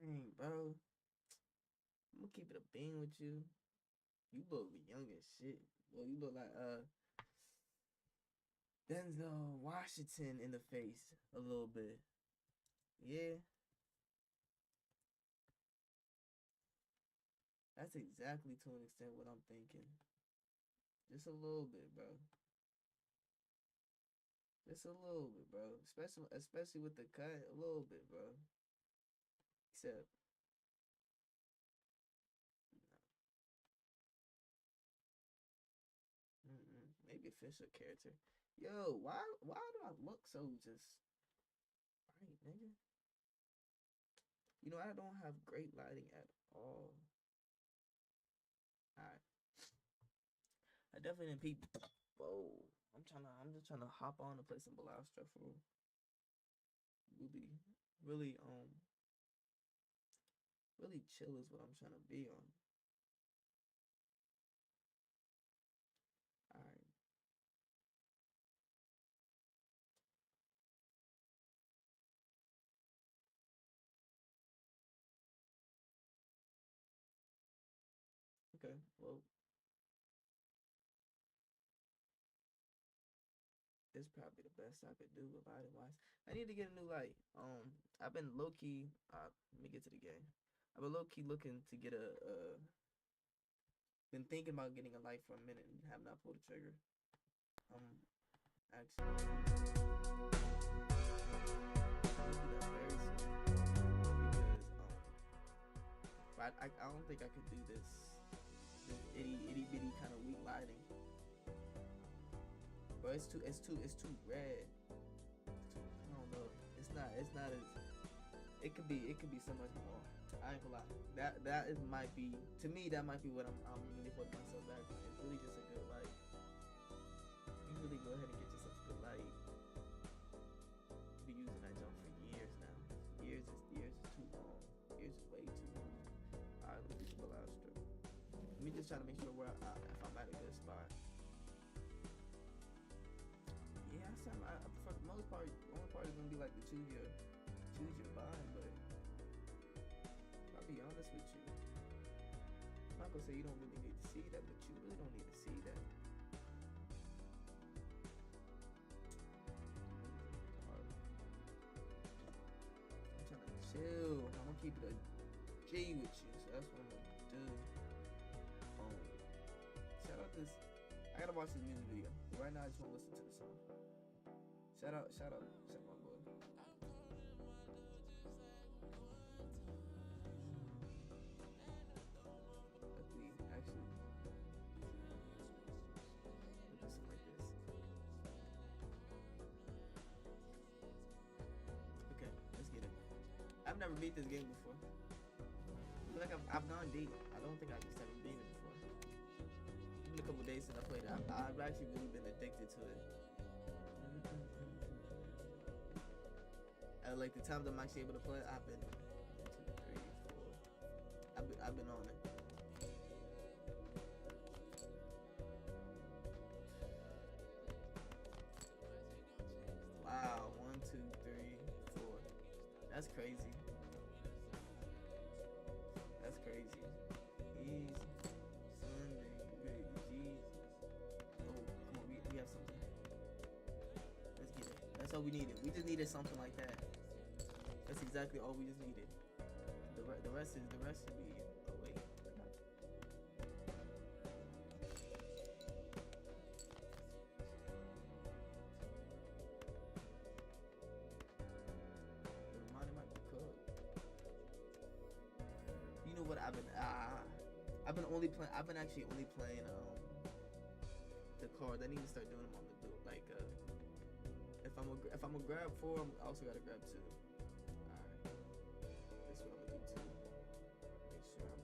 Dang, bro. I'm gonna keep it a bean with you. You look young as shit. Well, you look like Denzel Washington in the face a little bit. Yeah, that's exactly to an extent what I'm thinking. Just a little bit, bro. Just a little bit, bro. Especially with the cut, a little bit, bro. Except, maybe a official character. Yo, why do I look so just right, nigga? You know I don't have great lighting at all. Alright, I definitely didn't peep. Whoa, I'm just trying to hop on and play some Balastro for really, really, really chill is what I'm trying to be on. All right, okay. Well, this is probably the best I could do about it. Wise. I need to get a new light. I've been low key. Let me get to the game. I've been low key looking to get a. Been thinking about getting a light for a minute and have not pulled the trigger. Actually, I'll do that very soon because but I don't think I could do this itty bitty kind of weak lighting. But it's too red. I don't know. It's not as it could be so much more. I ain't gonna lie. That is might be to me that might be what I'm really putting myself back on. It's really just a good light. You really go ahead and get yourself a good light. Be using that jump for years now. Years is too long. Years is way too long. Alright, let me do the Balastro. Let me just try to make sure if I'm at a good spot. Yeah, for the most part, the only part is gonna be like to choose your bind, but I'll be honest with you. I'm not gonna say you don't really need to see that, but you really don't need to see that. I'm trying to chill. I'm gonna keep it a G with you, so that's what I'm gonna do. Um, shout out this. I gotta watch this music video. Right now, I just wanna listen to the song. Shout out my boy. Let me actually put this like this. Okay, let's get it. I've never beat this game before. I feel like I've gone deep. I don't think I just haven't beat it before. It's been a couple days since I played it. I've actually really been addicted to it. Like the times I'm actually able to play, I've been 1, 2, 3, 4. I've been on it. Wow, 1, 2, 3, 4. That's crazy. That's crazy. Easy. Sunday, great Jesus. Oh, come on, we have something. Let's get it. That's all we needed. We just needed something like that. That's exactly all we just needed. The rest should be. Oh wait. The money might be cooked. You know what I've been only playing. I've been actually only playing the cards. I need to start doing them on the build. Like if I'm gonna grab 4, I also gotta grab 2. Alright, this is what I'm gonna do too. Make sure I'm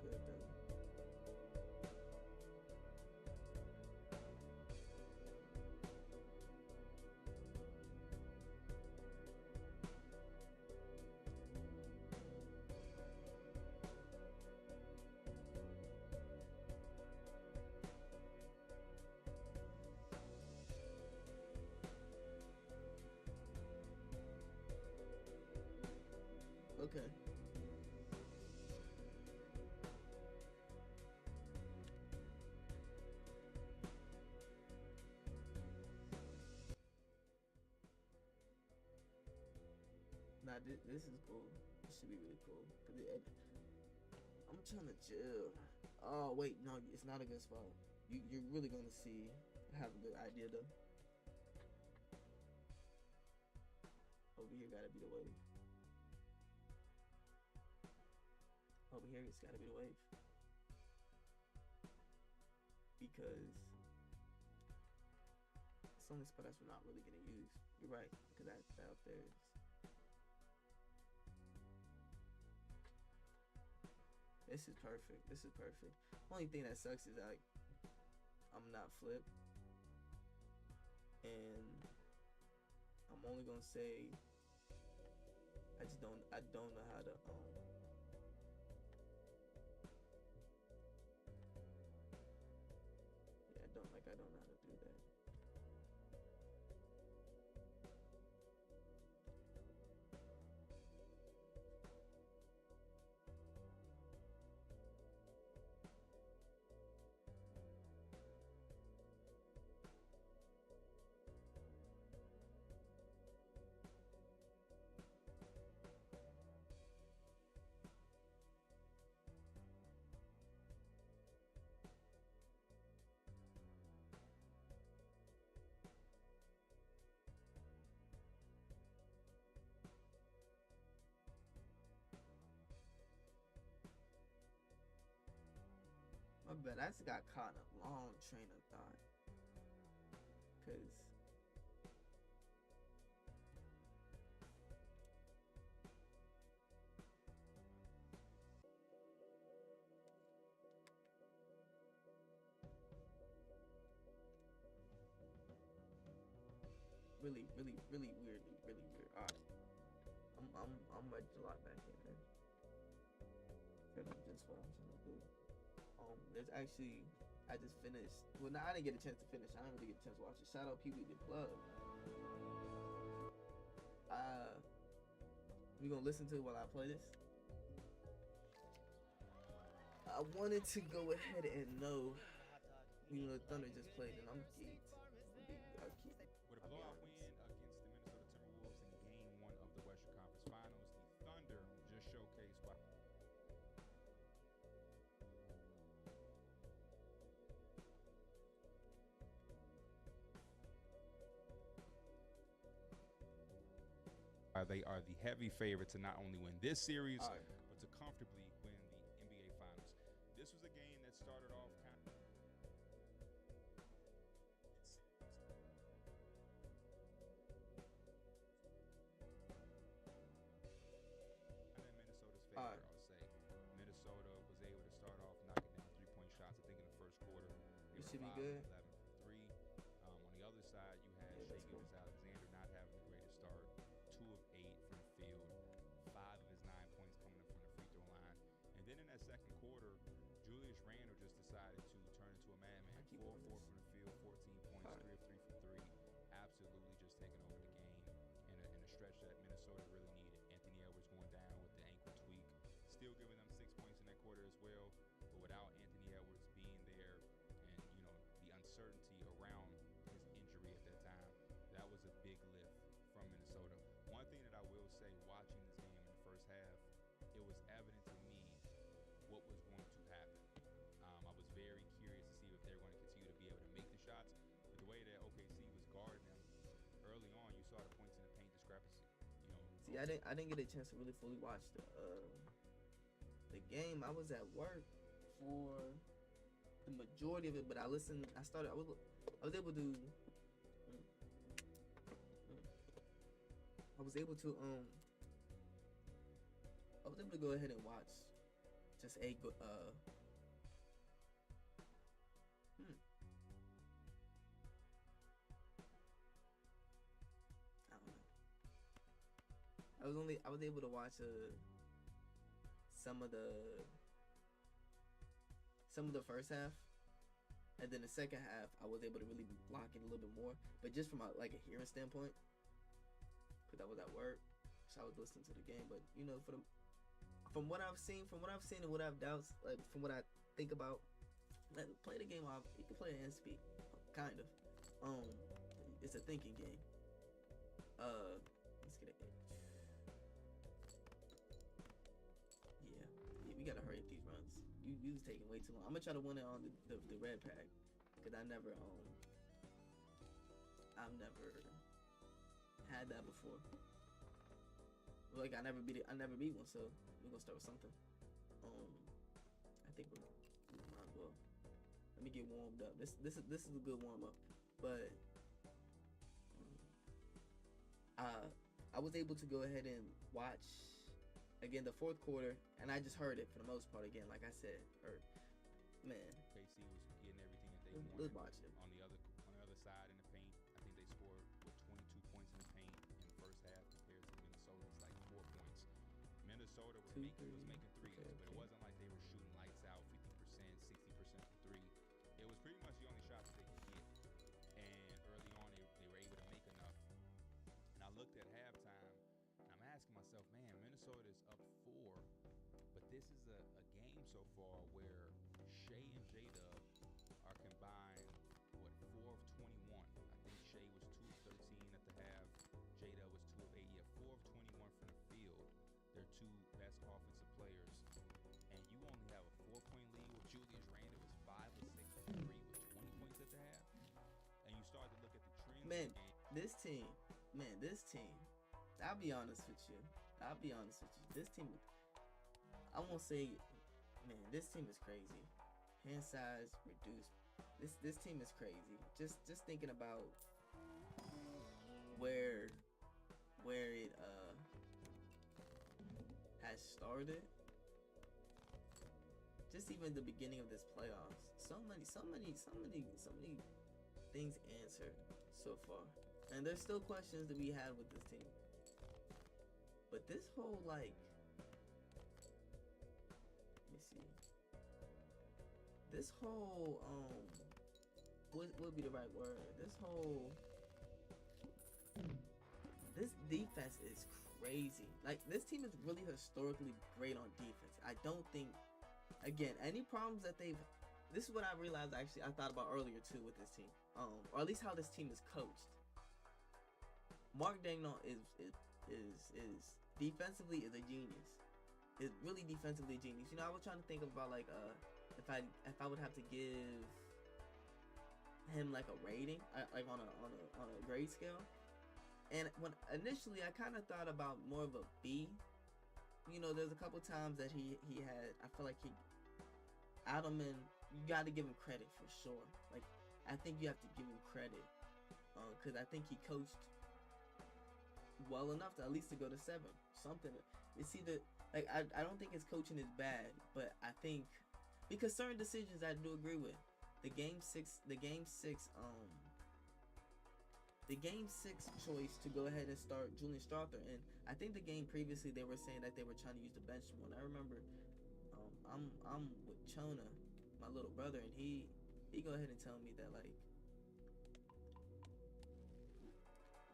good though. Okay. Nah, this is cool. This should be really cool. I'm trying to chill. Oh wait, no, it's not a good spot. You're really gonna see. Have a good idea though. Over here gotta be the wave. Over here it's gotta be the wave. Because it's the only spot that's not really getting used. You're right, because that out there is. This is perfect. This is perfect. Only thing that sucks is like I'm not flipped, and I'm only gonna say I don't know how to yeah, I don't know how to do that. My bad. I just got caught in a long train of thought. Cause really weird. Alright. I'm ready to lock back in there. Cause I'm just what I'm trying to do. There's actually I just finished. Well, no, I didn't get a chance to finish. I didn't really get a chance to watch it. Shout out Pee Wee the Plug. We gonna listen to it while I play this. I wanted to go ahead and know, Thunder just played, and I'm geeked. With a blowout win against the Minnesota Timberwolves in Game 1 of the Western Conference Finals, the Thunder just showcased why. They are the heavy favorite to not only win this series, but to comfortably win the NBA Finals. This was a game that started off kind of. Minnesota's favorite, I'll say. Minnesota was able to start off knocking down 3-point shots. I think in the first quarter, it should be good. 11 for 3. On the other side, you had Shai Gilgeous-Alexander not having the greatest start. 2 of 8 from the field, 5 of his 9 points coming up from the free throw line. And then in that second quarter, Julius Randle just decided to turn into a madman. 4 of 4 from the field, 14 points, 3 of 3 from 3. Absolutely just taking over the game in a stretch that Minnesota really needed. Anthony Edwards going down with the ankle tweak, still giving them 6 points in that quarter as well. But without Anthony Edwards being there and, the uncertainty around his injury at that time, that was a big lift from Minnesota. One thing that I will say, watching this game in the first half, it was evident to me what was going to happen. I was very curious to see if they were going to continue to be able to make the shots. But the way that OKC was guarding them early on, you saw the points in the paint discrepancy. See, I didn't get a chance to really fully watch the game. I was at work for the majority of it, but I listened. I was able to. I was able to go ahead and watch just a good I don't know. I was able to watch some of the first half, and then the second half I was able to really lock in a little bit more, but just from a hearing standpoint, because I was at work, so I was listening to the game. But from what I've seen and what I've doubts, from what I think about, play the game off. You can play it and speak, kind of. It's a thinking game. Let's get it. You was taking way too long. I'm gonna try to win it on the red pack, cause I've never had that before. Like I never beat it. I never beat one, so we're gonna start with something. I think we might as well. Let me get warmed up. This is a good warm up, but I was able to go ahead and watch again the fourth quarter, and I just heard it for the most part again. Like I said, man. KC was getting everything that they Let's wanted. watch it. On the other side in the paint, I think they scored 22 points in the paint in the first half compared to Minnesota's like 4 points. Minnesota was making threes, Okay. but it wasn't like they were shooting lights out 50%, 60% from three. It was pretty much the only shot that they could get. And early on, they were able to make enough. And I looked at halftime, and I'm asking myself, man, Minnesota's up 4, but this is a game so far where Shea and J-Dub are combined, 4 of 21. I think Shea was 2 of 13 at the half. J-Dub was 2 of 8. Yeah, 4 of 21 from the field. They're two best offensive players. And you only have a 4-point lead with Julius Randle was 5 of 6 from 3 with 20 points at the half. And you start to look at the trends of Man, the game. this team. I'll be honest with you. This team. I won't say, man. This team is crazy. Hand size reduced. This team is crazy. Just thinking about where it has started. Just even the beginning of this playoffs. So many things answered so far. And there's still questions that we had with this team. But this whole let me see. This whole what would be the right word? This defense is crazy. Like this team is really historically great on defense. I don't think again any problems that this is what I realized actually I thought about earlier too with this team. Or at least how this team is coached. Mark Daigneault is defensively is a genius. Is really defensively a genius. You know, I was trying to think about like if I would have to give him like a rating, like on a grade scale. And when initially I kind of thought about more of a B. You know, there's a couple times that he had. I feel like Adelman, you got to give him credit for sure. Like I think you have to give him credit because I think he coached well enough to at least to go to 7. Something. It's either like I don't think his coaching is bad, but I think because certain decisions I do agree with. The game six choice to go ahead and start Julian Strother, and I think the game previously they were saying that they were trying to use the bench more. And I remember I'm with Chona, my little brother, and he go ahead and tell me that like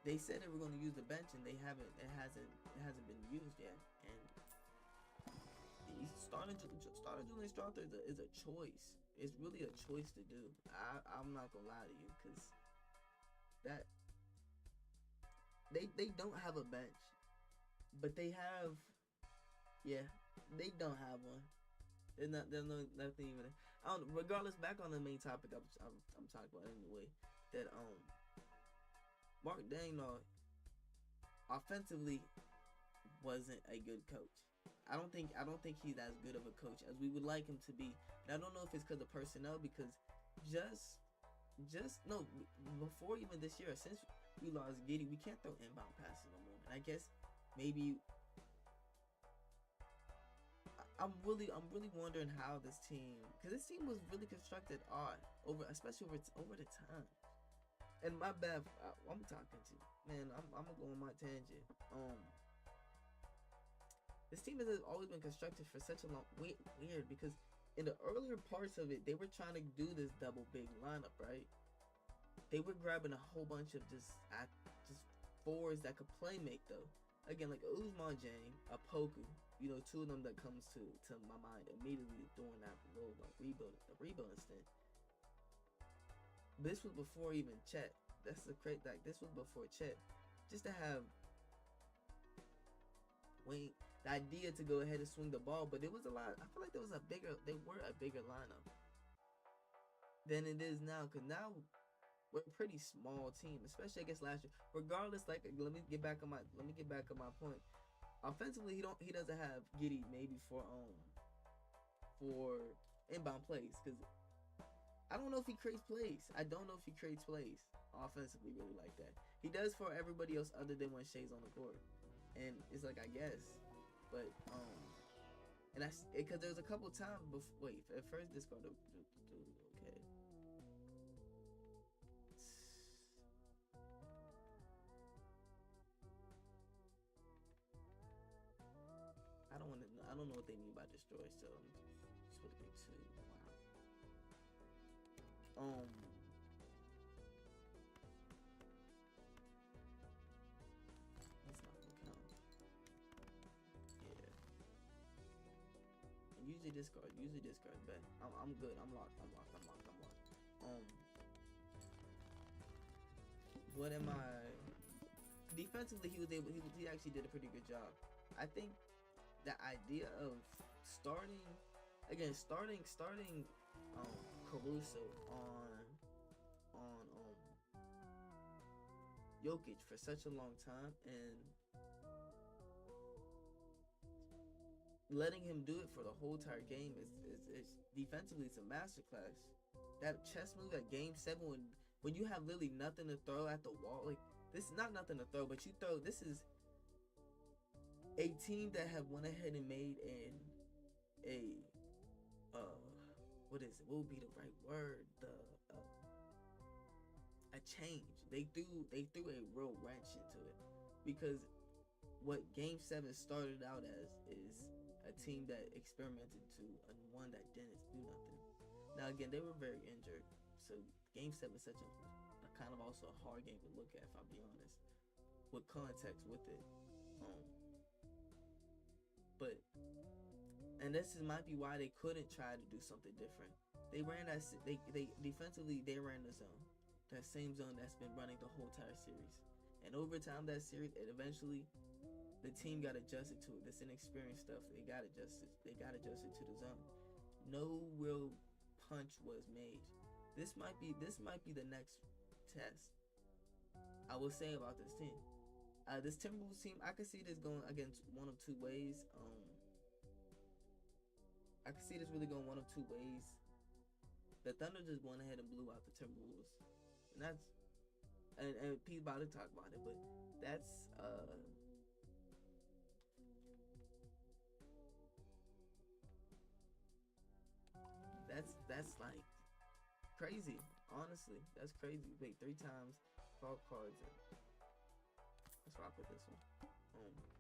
they said they were going to use the bench and it hasn't been used yet. And starting Julian Strother is a choice. It's really a choice to do. I'm not gonna lie to you because that they don't have a bench, but they have they don't have one. There's nothing even. Regardless, back on the main topic I'm talking about anyway. That Mark Daigneault offensively wasn't a good coach. I don't think he's as good of a coach as we would like him to be. And I don't know if it's because of personnel, because before even this year, since we lost Giddey, we can't throw inbound passes no more. And I guess maybe I'm really wondering how this team, because this team was really constructed odd especially over the time. And my bad, I'm talking to man. I'm gonna go on my tangent. This team has always been constructed for such a long weird because in the earlier parts of it, they were trying to do this double big lineup, right? They were grabbing a whole bunch of just fours that could play make though. Again, like Ousmane Dieng, Apoku, you know, two of them that comes to my mind immediately during that little like rebuilding stint. This was before even Chet. That's the crazy. Like this was before Chet. Just to have Wayne, the idea to go ahead and swing the ball, but it was a lot. I feel like they were a bigger lineup than it is now. Cause now we're a pretty small team, especially against last year. Regardless, like let me get back on my point. Offensively, he doesn't have Giddy maybe for inbound plays, because I don't know if he creates plays. I don't know if he creates plays offensively really like that. He does for everybody else other than when Shay's on the court, and it's like I guess, but and that's because there's a couple times before. Wait, at first discard. Okay. I don't want to. I don't know what they mean by destroy. So split it two. Wow. That's not gonna count. Yeah. And usually discard. Bet. I'm good. I'm locked. What am I? Defensively, he actually did a pretty good job. I think the idea of starting Caruso on Jokic for such a long time and letting him do it for the whole entire game is defensively it's a masterclass. That chess move at Game 7 when you have literally nothing to throw at the wall, like this is not nothing to throw, but you throw. This is a team that have went ahead and made what would be the right word? A change. They threw a real wrench into it, because what Game 7 started out as is a team that experimented to and one that didn't do nothing. Now again, they were very injured, so Game 7 is such a kind of also a hard game to look at, if I'll be honest, with context with it. But this might be why they couldn't try to do something different. They ran that they defensively they ran the zone, that same zone that's been running the whole entire series. And over time that series, it eventually the team got adjusted to it. This inexperienced stuff, they got adjusted to the zone. No real punch was made. This might be the next test. I will say about this team. This Timberwolves team, I could see this going against one of two ways. I could see this really going one of two ways. The Thunder just went ahead and blew out the Timberwolves, and that's and Pete's about to talk about it, but that's like crazy. Honestly, that's crazy. Wait, 3 times, 12 cards. Let's rock with this one.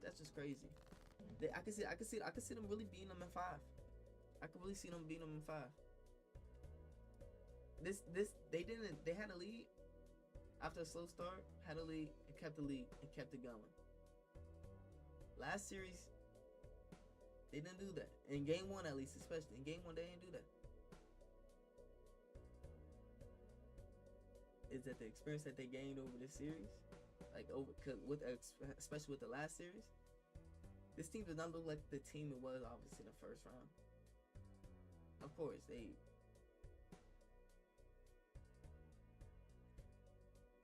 That's just crazy. I can see them really beating them in 5. I could really see them beating them in 5. They had a lead after a slow start, had a lead, and kept the lead and kept it going. Last series, they didn't do that. In Game 1 at least, especially. In Game 1, they didn't do that. Is that the experience that they gained over this series? Especially with the last series? This team does not look like the team it was obviously in the first round. Of course,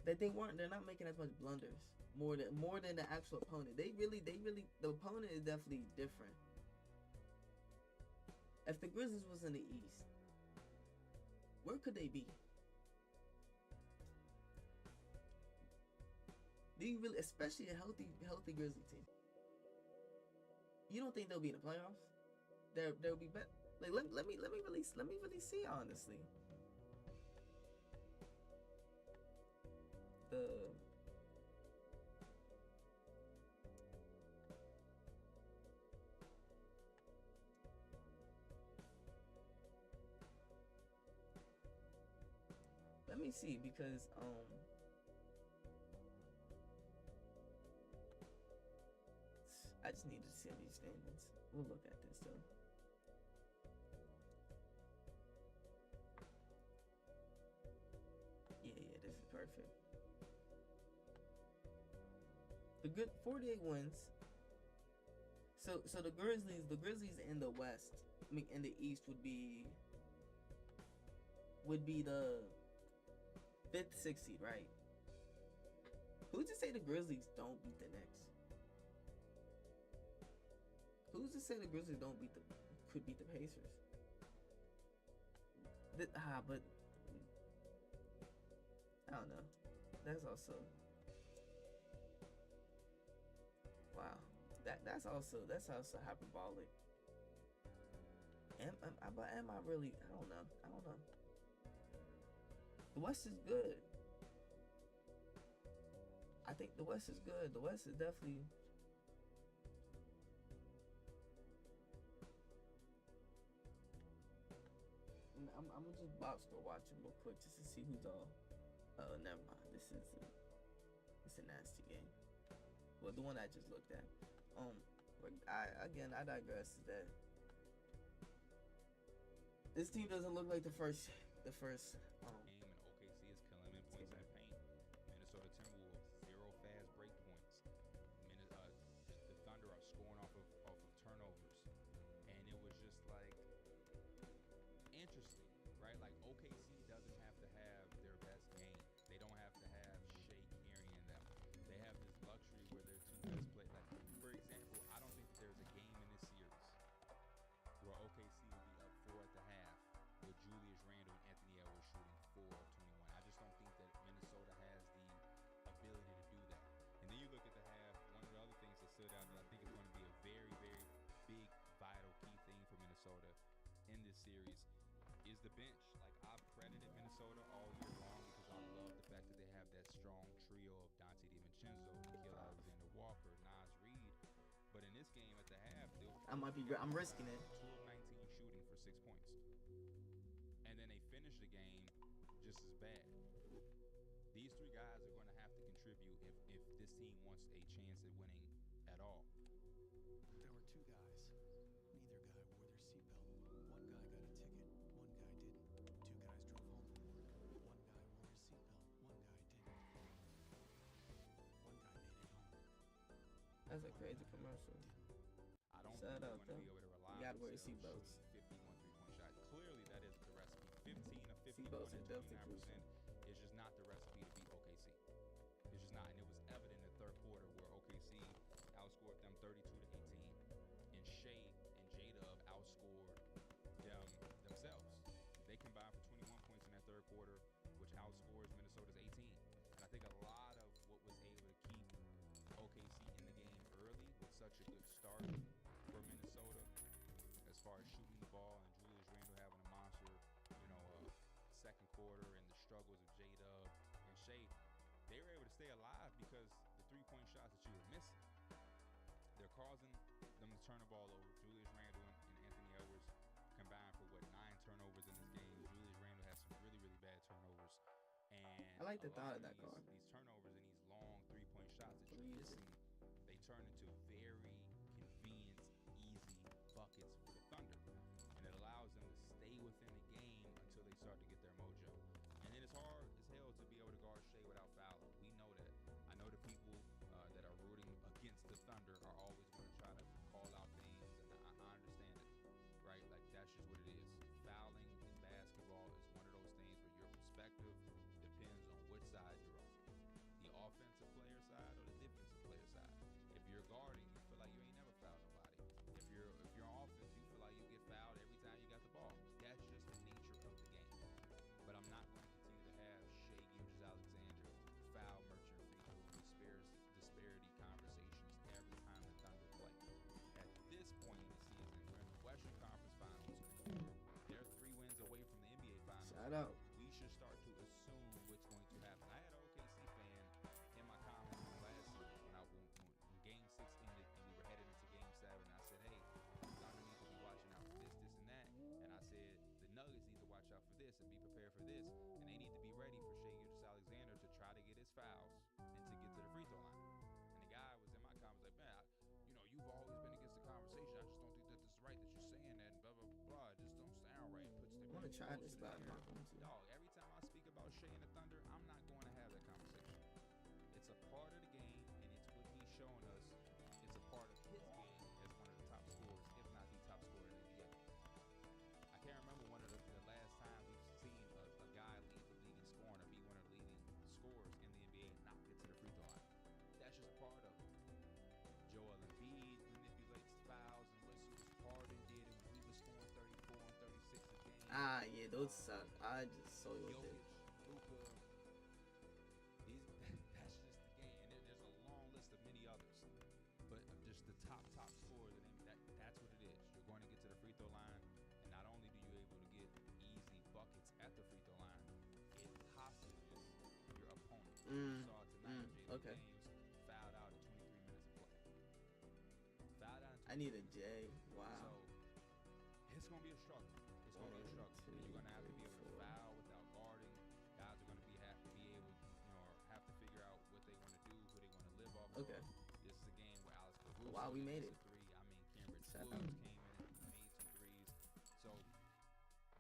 they're not making as much blunders more than the actual opponent. They really the opponent is definitely different. If the Grizzlies was in the East, where could they be? Do you really, especially a healthy Grizzly team? You don't think they'll be in the playoffs? They'll be better. Like let me really see honestly. Let me see, because I just need to see these standings. We'll look at this though. Yeah, this is perfect. The good 48 wins, So the Grizzlies in the West, I mean in the East would be the fifth, sixth seed, right? Who's to say the Grizzlies don't beat the Knicks? Who's to say the Grizzlies could beat the Pacers? But I don't know. That's also wow. That's also hyperbolic. Am I really? I don't know. I don't know. The West is good. I think the West is good. The West is definitely. I'm gonna just Balastro watch him real quick just to see who's all. Oh, never mind. It's a nasty game. Well, the one I just looked at. But I digress. That this team doesn't look like the first. Game and OKC is killing him in points in the paint. Minnesota Timberwolves 0 fast break points. The Thunder are scoring off of turnovers, and it was just like interesting, right? Like OKC doesn't have to have their best game. They don't have to have Shea carrying them. They have this luxury where their two best play. Like for example, I don't think that there's a game in this series where OKC will be up 4 at the half with Julius Randle and Anthony Edwards shooting 4 of 21. I just don't think that Minnesota has the ability to do that. And then you look at the half. One of the other things that stood out that I think is going to be a very, very big, vital, key thing for Minnesota in this series is the bench. Like I've credited Minnesota all year long because I love the fact that they have that strong trio of Dante DiVincenzo, Nickeil Alexander-Walker, Naz Reid. But in this game at the half, I'm risking it. 2 of 19 shooting for 6 points, and then they finish the game just as bad. These 3 guys are going to have to contribute if this team wants a chance at winning at all. There were 2 guys. Neither guy wore their seatbelt. One guy got a ticket, one guy didn't. 2 guys drove home from work. One guy wore his seatbelt, one guy didn't. One guy made it home. That's a crazy commercial. I don't Shout think they're out, going to though. be able to rely You gotta on wear your themselves seatbelts. shooting 51 3-point shot. Clearly, that isn't the recipe. 15 of 51 Seatbelts and are definitely 29% is just not the recipe to beat OKC. It's just not, and it was evident in the third quarter where OKC outscored them 32 to 18, and Shea and J-Dub outscored them themselves. They combined for 21 points in that third quarter, which outscores Minnesota's 18. And I think a lot of what was able to keep OKC in the game early with such a good start for Minnesota, as far as shooting the ball and Julius Randle having a monster, second quarter and the struggles of J-Dub and Shea, they were able to stay alive because the 3-point shots that you were missing, they're causing them to turn the ball over. Julius Randle and Anthony Edwards combined for 9 turnovers in this game. Julius Randle has some really, really bad turnovers. And I like the thought of that these, card. these turnovers and these long 3-point shots that you're Please. missing, they turn into very convenient, easy buckets for the Thunder. And it allows them to stay within the game until they start to get their mojo. And then it's hard as hell to be able to guard Shea without fouling. We know that. I know the people that are rooting against the Thunder are always going to try to call out things, and I understand it, right? Like, that's just what it is. Fouling in basketball is one of those things where your perspective depends on which side you're on. The offensive player side or the defensive player side. If you're guarding, you feel like you ain't never fouled nobody. If you're on offense, you feel like you get fouled every time you got the ball. That's just the nature of the game. But I'm not going to continue to have Shea Gilgeous-Alexander, foul merchant, free throw disparity conversations every time the Thunder play. At this point in the season, we're in the Western Conference Finals. They're 3 wins away from the NBA Finals. Shout out. We should start to assume what's going to happen. I had an OKC fan in my comments from last year when Game 6 ended and we were headed into Game 7. I said, hey, the Thunder need to be watching out for this, this, and that. And I said, the Nuggets need to watch out for this and be prepared for this. And they need to be ready for Shea Gilgeous-Alexander to try to get his fouls and to get to the free throw line. And the guy was in my comments like, man, you've always been against the conversation. I just don't think that this is right that you're saying that and blah, blah, blah. It just don't sound right. I want to try this spot. Dog, every time I speak about Shea and the Thunder, I'm not going to have that conversation. It's a part of the game, and it's what he's showing us. It's a part of his game as one of Ah, yeah, those suck. I just saw your Jokic, dick. Luca, that's just the game. And there's a long list of many others. But just the top scorers, and that's what it is. You're going to get to the free throw line, and not only do you able to get easy buckets at the free throw line, it hostages your opponent. We Mm, saw it tonight. Jalen okay. James fouled out in 23 minutes of play. Fouled out in I 23 need a minutes of play. J. Wow. So it's gonna be a struggle. It's gonna be a 1, struggle, 2, and you're gonna have to 3, be able to 4. foul without guarding. Guys are gonna have to be able, have to figure out what they want to do, who they want to live off Okay. of. This is a game where Alex Caruso Wow, we made missed it. a three. I mean, Cambridge Shout out. Williams came in and made 2 threes. So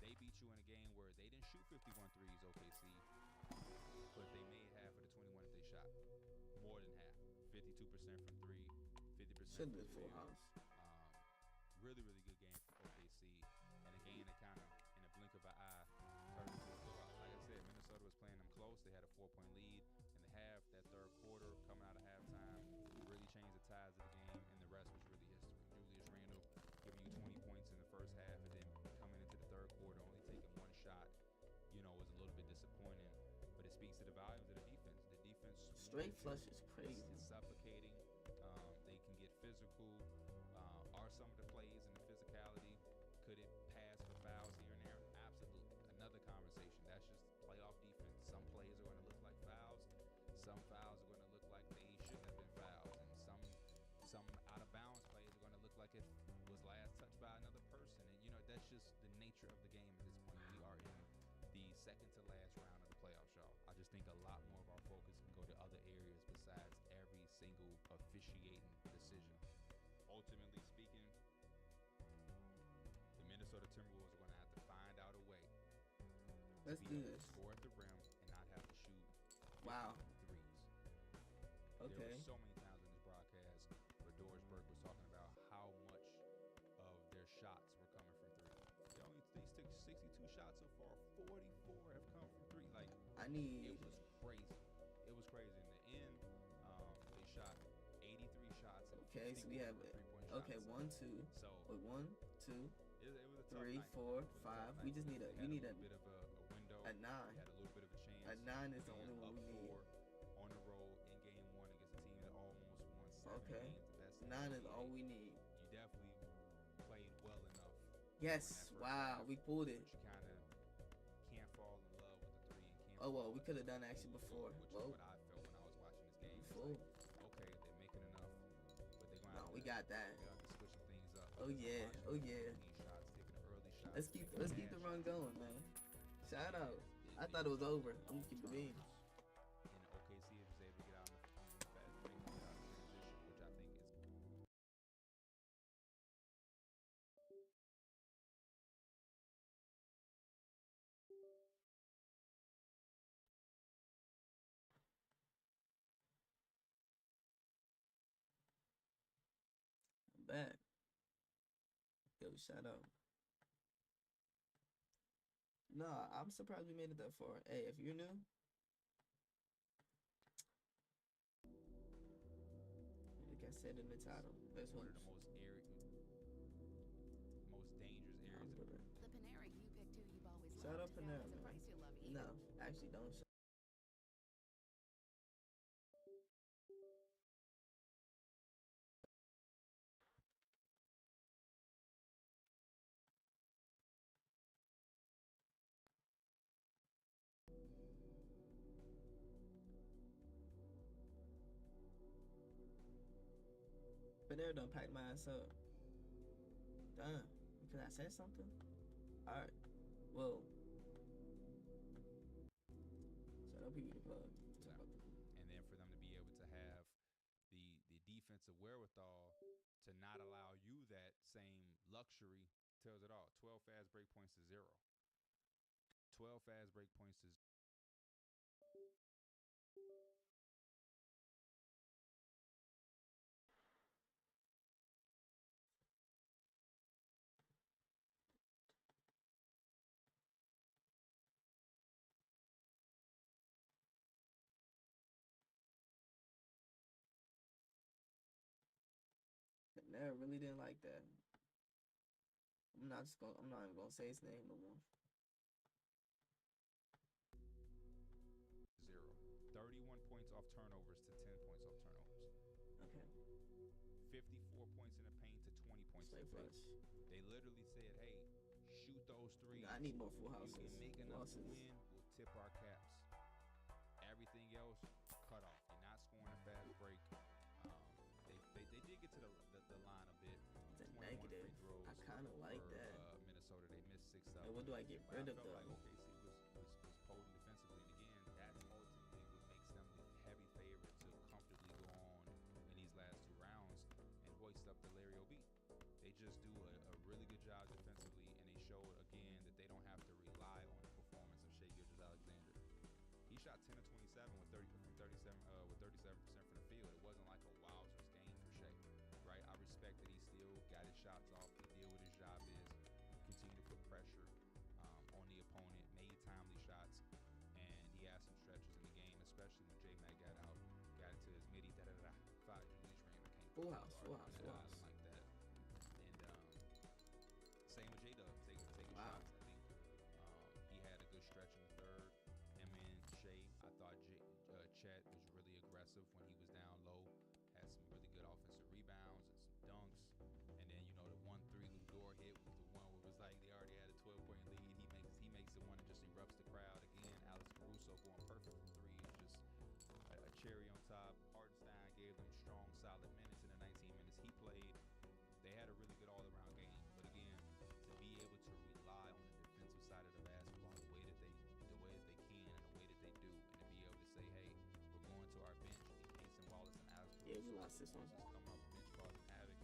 they beat you in a game where they didn't shoot 51 threes, OKC, but they made half of the 21 that they shot. More than half. 52% from three, 50% Should have from been full field. house. Really, really good game for OKC, and a game that kind of, in a blink of an eye, turned into a blowout. Like I said, Minnesota was playing them close. They had a 4-point lead in the half. That third quarter, coming out of halftime, really changed the tides of the game, and the rest was really history. Julius Randle giving you 20 points in the first half, and then coming into the third quarter, only taking one shot, was a little bit disappointing. But it speaks to the values of the defense. The defense Straight moves you. flush is crazy. It's suffocating. They can get physical. Are some of the plays and the physicality? Could it pass for fouls here and there? Absolutely. Another conversation. That's just playoff defense. Some plays are going to look like fouls. Some fouls are going to look like they shouldn't have been fouls. And some out of bounds plays are going to look like it was last touched by another person. And that's just the nature of the game at this point. We are in the second to last round of the playoffs, y'all. I just think a lot more of our focus can go to other areas besides every single officiating decision. Ultimately speaking, the Minnesota Timberwolves are going to have to find out a way Let's to do be able this. to score at the rim and not have to shoot Wow. threes. Okay. There were so many times in this broadcast where Doris Burke was talking about how much of their shots were coming from three. They took 62 shots so far. 44 have come from three. Like, I need. it was crazy. It was crazy. In the end, they shot 83 shots. And Okay, so we have. 3-point Okay, shots. 1, 2. So Wait, 1, 2, it was a tough 3, night. 4, It was a 5. tough We night. just need a. They We had need a a. little bit of a window. A 9. They had a little bit of a chance. A 9 is the being only one up we need. 4 on the road in game 1 against a team that almost won 7 Okay. games. The best in 9 is the all NBA. we need. You definitely played well enough. Yes. during that first Wow. half, We pulled it. but you kind of can't fall in love with the three and can't. Oh well, fall we in could have love done with actually the before. which Whoa. is what I felt when I was watching this game. It's Full. like, okay, they're making enough, but they're gonna No, have we to. got that. They're gonna have to switch some things up. Oh yeah. Oh yeah. Lead shots, taking the early shots. Let's keep taking the bad run shots. going, man. Shout out. I It thought it was felt over. I'm gonna keep it being. And OKC was able to get out on the fast break and get out of transition, which I think is. I'm back. Yo, shout out. No, I'm surprised we made it that far. Hey, if you're new, like I said in the title, best One of hoops. the most dangerous areas. The Panera you picked who you've always Shout loved. out Panera, It's a man. price you'll love even. No, actually, don't. Panera done packed my ass up. Damn. Because I said something? Alright. Well. Shout out PB the plug. And then for them to be able to have the defensive wherewithal to not allow you that same luxury tells it all. 12 fast break points to 0. 12 fast break points to 0. Panera really didn't like that. I'm not even gonna say his name no more. Stay fresh. They literally said, "Hey, shoot those threes. I need more full You houses. can make enough to Losses. win. We'll tip our caps. Everything else, cut off. You're not scoring a fast break." They did get to the line a bit. It's a 21 negative. free throws I kind of like for, that. Minnesota. They missed 6 of And what do I get But rid I of felt though? like OKC was potent defensively, and again, that's ultimately what makes them the heavy favorite to comfortably go on in these last 2 rounds and hoist up the Larry O'B. They just do a really good job defensively, and they showed again that they don't have to rely on the performance of Shai Gilgeous-Alexander. He shot 10 of 27 with 37% from the field. It wasn't like a wowzers game for Shai, right? I respect that he still got his shots off. He did what his job is. Continue to put pressure on the opponent, made timely shots, and he had some stretches in the game, especially when J-Mac got out, got into his midi, da-da-da-da, 5 Julius Randle came Full through. house, So full I house, didn't full like house. that. And same with J-Dub, taking Wow. shots. I think he had a good stretch in the third. Him and Shai, I thought Chet was really aggressive when he was down low, had some really good offensive rebounds and some dunks. And then, you know, the 1-3 Lou Dort hit was the one where it was like they already had a 12-point lead. He makes the one that just erupts the crowd. Again, Alex Caruso going perfect from 3 is just a cherry on top. Hardenstein gave them strong, solid minutes in the 19 minutes he played. They had a really good all-around game. But again, to be able to rely on the defensive side of the basketball the way that they can and the way that they do, and to be able to say, hey, we're going to our bench in case Wallace and Alex Yeah, we Caruso lost this one. come off the bench causing havoc.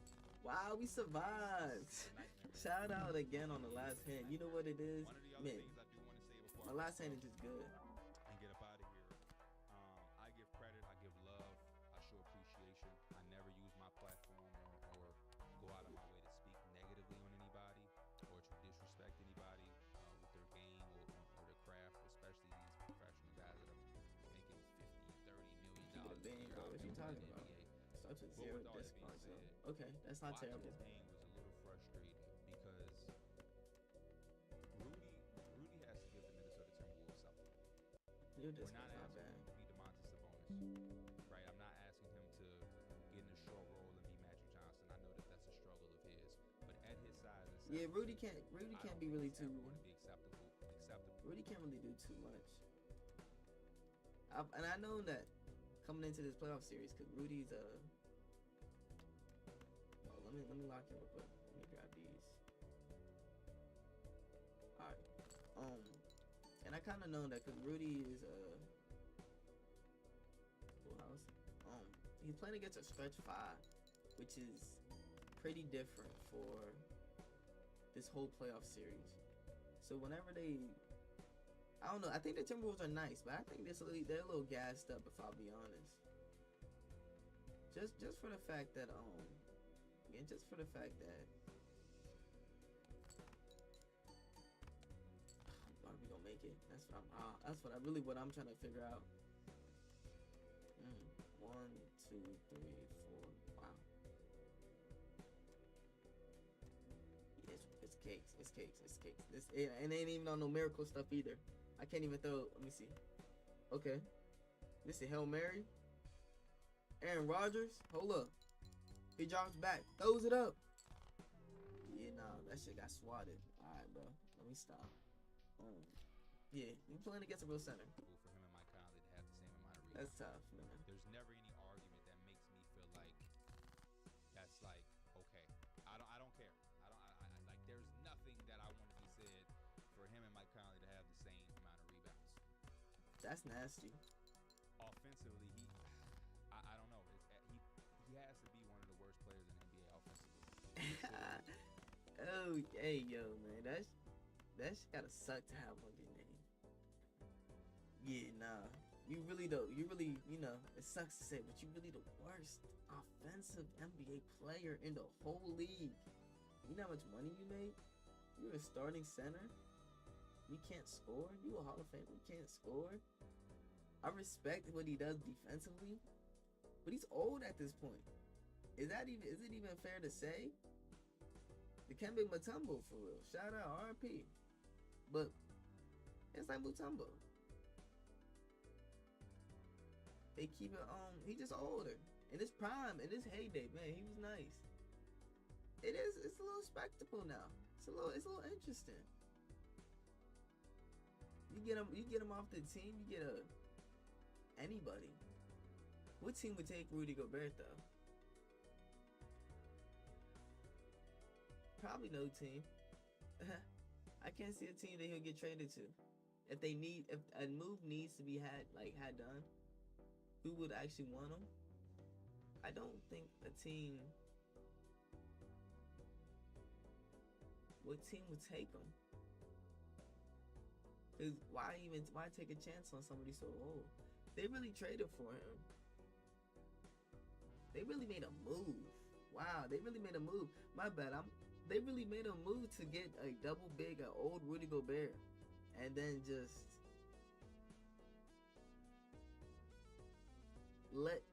Wow, we survived. It's a nightmare, man. Shout out again on the last hand. You know what it is? One of the other Man, things I do want to say before my I last hand is just good. and get up out of here, I give credit, I give love, I show appreciation. I never use my platform or go out of my way to speak negatively on anybody or to disrespect anybody with their game or their craft, especially these professional guys that are making $50, $30 million Keep it a bang, a year bro. out What there you in talking the about? NBA. Such a But zero with all that being discount zone. said, Okay, that's not watching terrible. this game was a little frustrating because Rudy has to give the Minnesota Timberwolves something. Your We're discount's not not asking bad. him to be DeMontis Sabonis, right? I'm not asking him to get in a short role and be Magic Johnson. I know that that's a struggle of his, but at his size, at Yeah, 7'2", Rudy can't I be don't really think it's too. ever going to be acceptable. Rudy can't really do too much. And I know that coming into this playoff series, because Rudy's oh, let me lock in real quick. Let me grab these. All right. And I kind of know that because Rudy is full house. He's playing against a stretch 5, which is pretty different for this whole playoff series. So whenever I don't know. I think the Timberwolves are nice, but I think they're a little gassed up. If I'll be honest, just for the fact that are we gonna make it? That's what I'm trying to figure out. 1, 2, 3, 4. Wow. It's cakes. It ain't even on no miracle stuff either. I can't even throw. Let me see. Okay. This is Hail Mary. Aaron Rodgers. Hold up. He drops back. Throws it up. Yeah, nah. That shit got swatted. Alright, bro. Let me stop. Yeah. You playing against a real center. For him and Mike Conley to have the same amount of rebounds. That's tough, man. There's never any argument that makes me feel like that's like okay. I don't care. I like there's nothing that I want to be said for him and Mike Conley to have the same amount of rebounds. That's nasty. Offensively, I don't know. He has to be one of the worst players in the NBA offensively. Oh, hey, yo, man. That shit gotta suck to have on your name. Yeah, nah. You really, it sucks to say, but you really the worst offensive NBA player in the whole league. You know how much money you make? You're a starting center. You can't score. You a Hall of Famer. You can't score. I respect what he does defensively, but he's old at this point. Is it even fair to say? Dikembe Mutombo, for real. Shout out RP. But it's like Mutombo. They keep it he just older. In his prime, in his heyday, man, he was nice. it is. It's a little spectacle now. It's a little interesting. You get him off the team. You get anybody. What team would take Rudy Gobert though? Probably no team. I can't see a team that he'll get traded to. If a move needs to be had done, who would actually want him? I don't think a team. What team would take him? Cause why take a chance on somebody so old? They really traded for him. They really made a move. Wow, they really made a move. My bad. They really made a move to get a double big, an old Rudy Gobert, and then just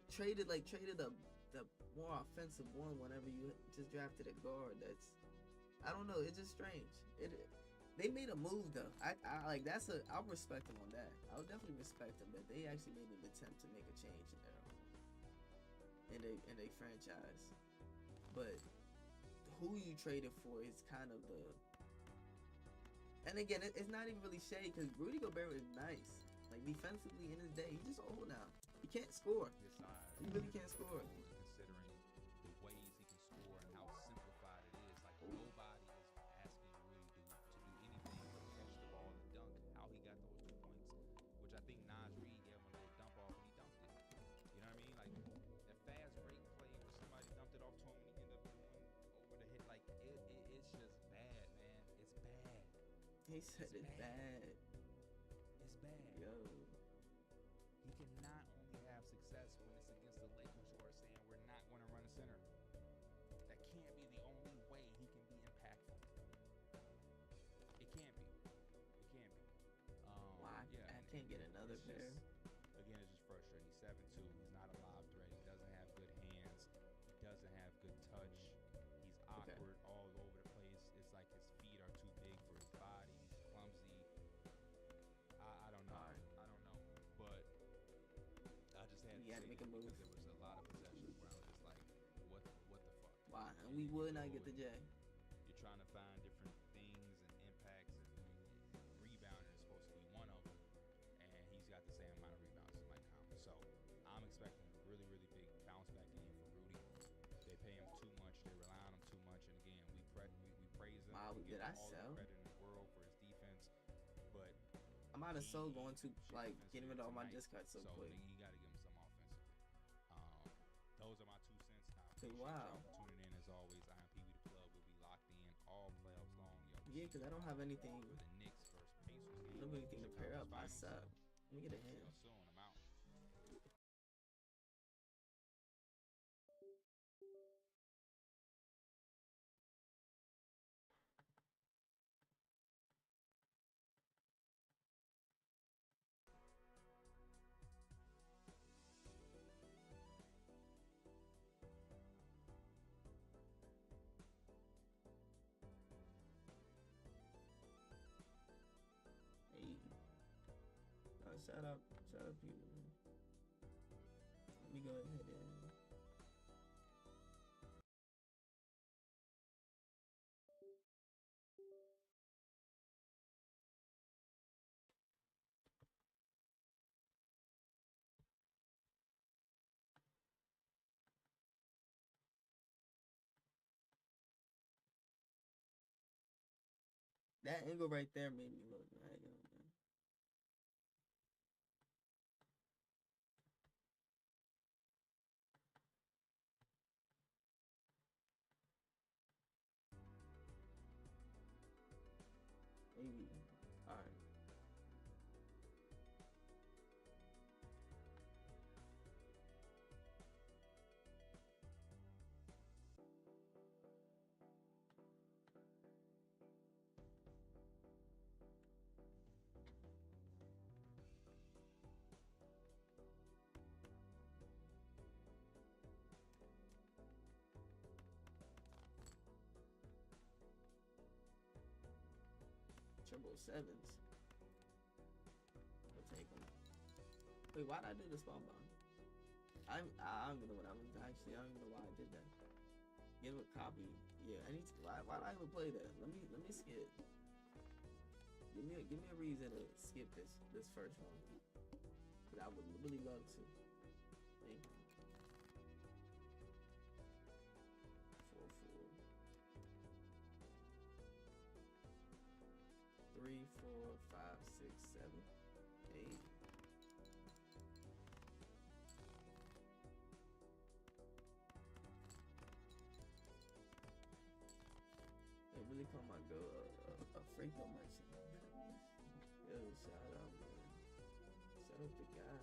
traded the more offensive one whenever you just drafted a guard. I don't know. It's just strange. They made a move though. I'll respect them on that. I'll definitely respect them, but they actually made an attempt to make a change in a franchise. But who you traded for is kind of the. And again, it's not even really shade because Rudy Gobert is nice. Like defensively in his day, he's just old now. He can't score. His size, He really can't score. considering the ways he can score and how simplified it is. Like nobody is asking Rudy to do anything but catch the ball and dunk. How he got those 2 points, which I think Nas Reed gave him a little dump off and he dunked it. You know what I mean? Like that fast break play where somebody dumped it off to him and he ended up doing over the hit. Like it's just bad, man. It's bad. He said it's bad. It's bad. Yo. He cannot only have success when it's against the Lakers who are saying we're not going to run a center. That can't be the only way he can be impactful. It can't be. It can't be. Why? Yeah, I can't get another it's pair. Again, it's just frustrating. He's 7'2". He's not a lob threat. He doesn't have good hands. He doesn't have good touch. He's awkward all over the place. It's like his feet are too big for his body. He's clumsy. I don't know. I don't know. But I just had You had to make a move. because there was a lot of possessions where I was just like, what the fuck? Why? And we would not get the J. You're trying to find different things and impacts, and rebounding is supposed to be one of them, and he's got the same amount of rebounds as Mike Conley. So I'm expecting a really, really big bounce back game for Rudy. They pay him too much. They rely on him too much, and again, we praise him. Wow, we did give I him all sell? the credit in the world for his defense, but I might have so going to shit getting rid of all my tonight, discards so quick. you got to give him some offensively. Those are my 2 cents. Now, Hey, appreciate wow. y'all for tuning in as always. I am Pee Wee the Plug. We'll be locked in all playoffs long. Yeah, because I don't have anything. For the Knicks versus Pacers game. I don't have anything to pair up. I Chicago's suck. finals. Let me get a See hand. y'all soon. I'm out. Hey. Shut up, you. Let me go ahead and. That angle right there made me look mad, man. Maybe. Alright. Triple sevens. I'll take them. Wait, why'd I do the spawn bomb? I don't even know what I was actually. I don't even know why I did that. Give a copy. Yeah, why do I even play that? Let me skip. Give me a reason to skip this first one. But I would really love to. Thank you. 4, 4. 3, 4, 5, 6, 7, 8. They really call my go a freako merchant. Yo, shout out, man. Shout out to God.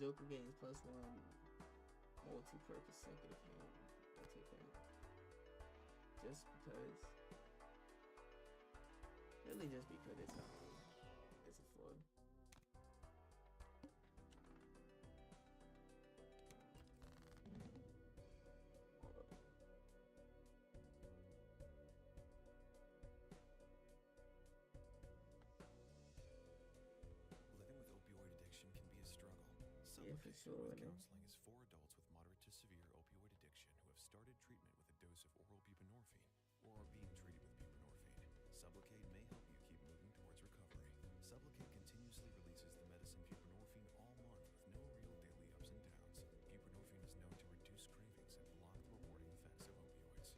Joker gains +1 multi-purpose second hand. I'll take that. Just because. Really just because it's a flood. Hold up. Living with opioid addiction can be a struggle. Yeah, for Sublocade sure. with counseling is for adults with moderate to severe opioid addiction who have started treatment with a dose of oral buprenorphine or are being treated with buprenorphine. Sublocade may help you keep moving towards recovery. Sublocade continuously releases the medicine buprenorphine all month with no real daily ups and downs. Buprenorphine is known to reduce cravings and block the rewarding effects of opioids.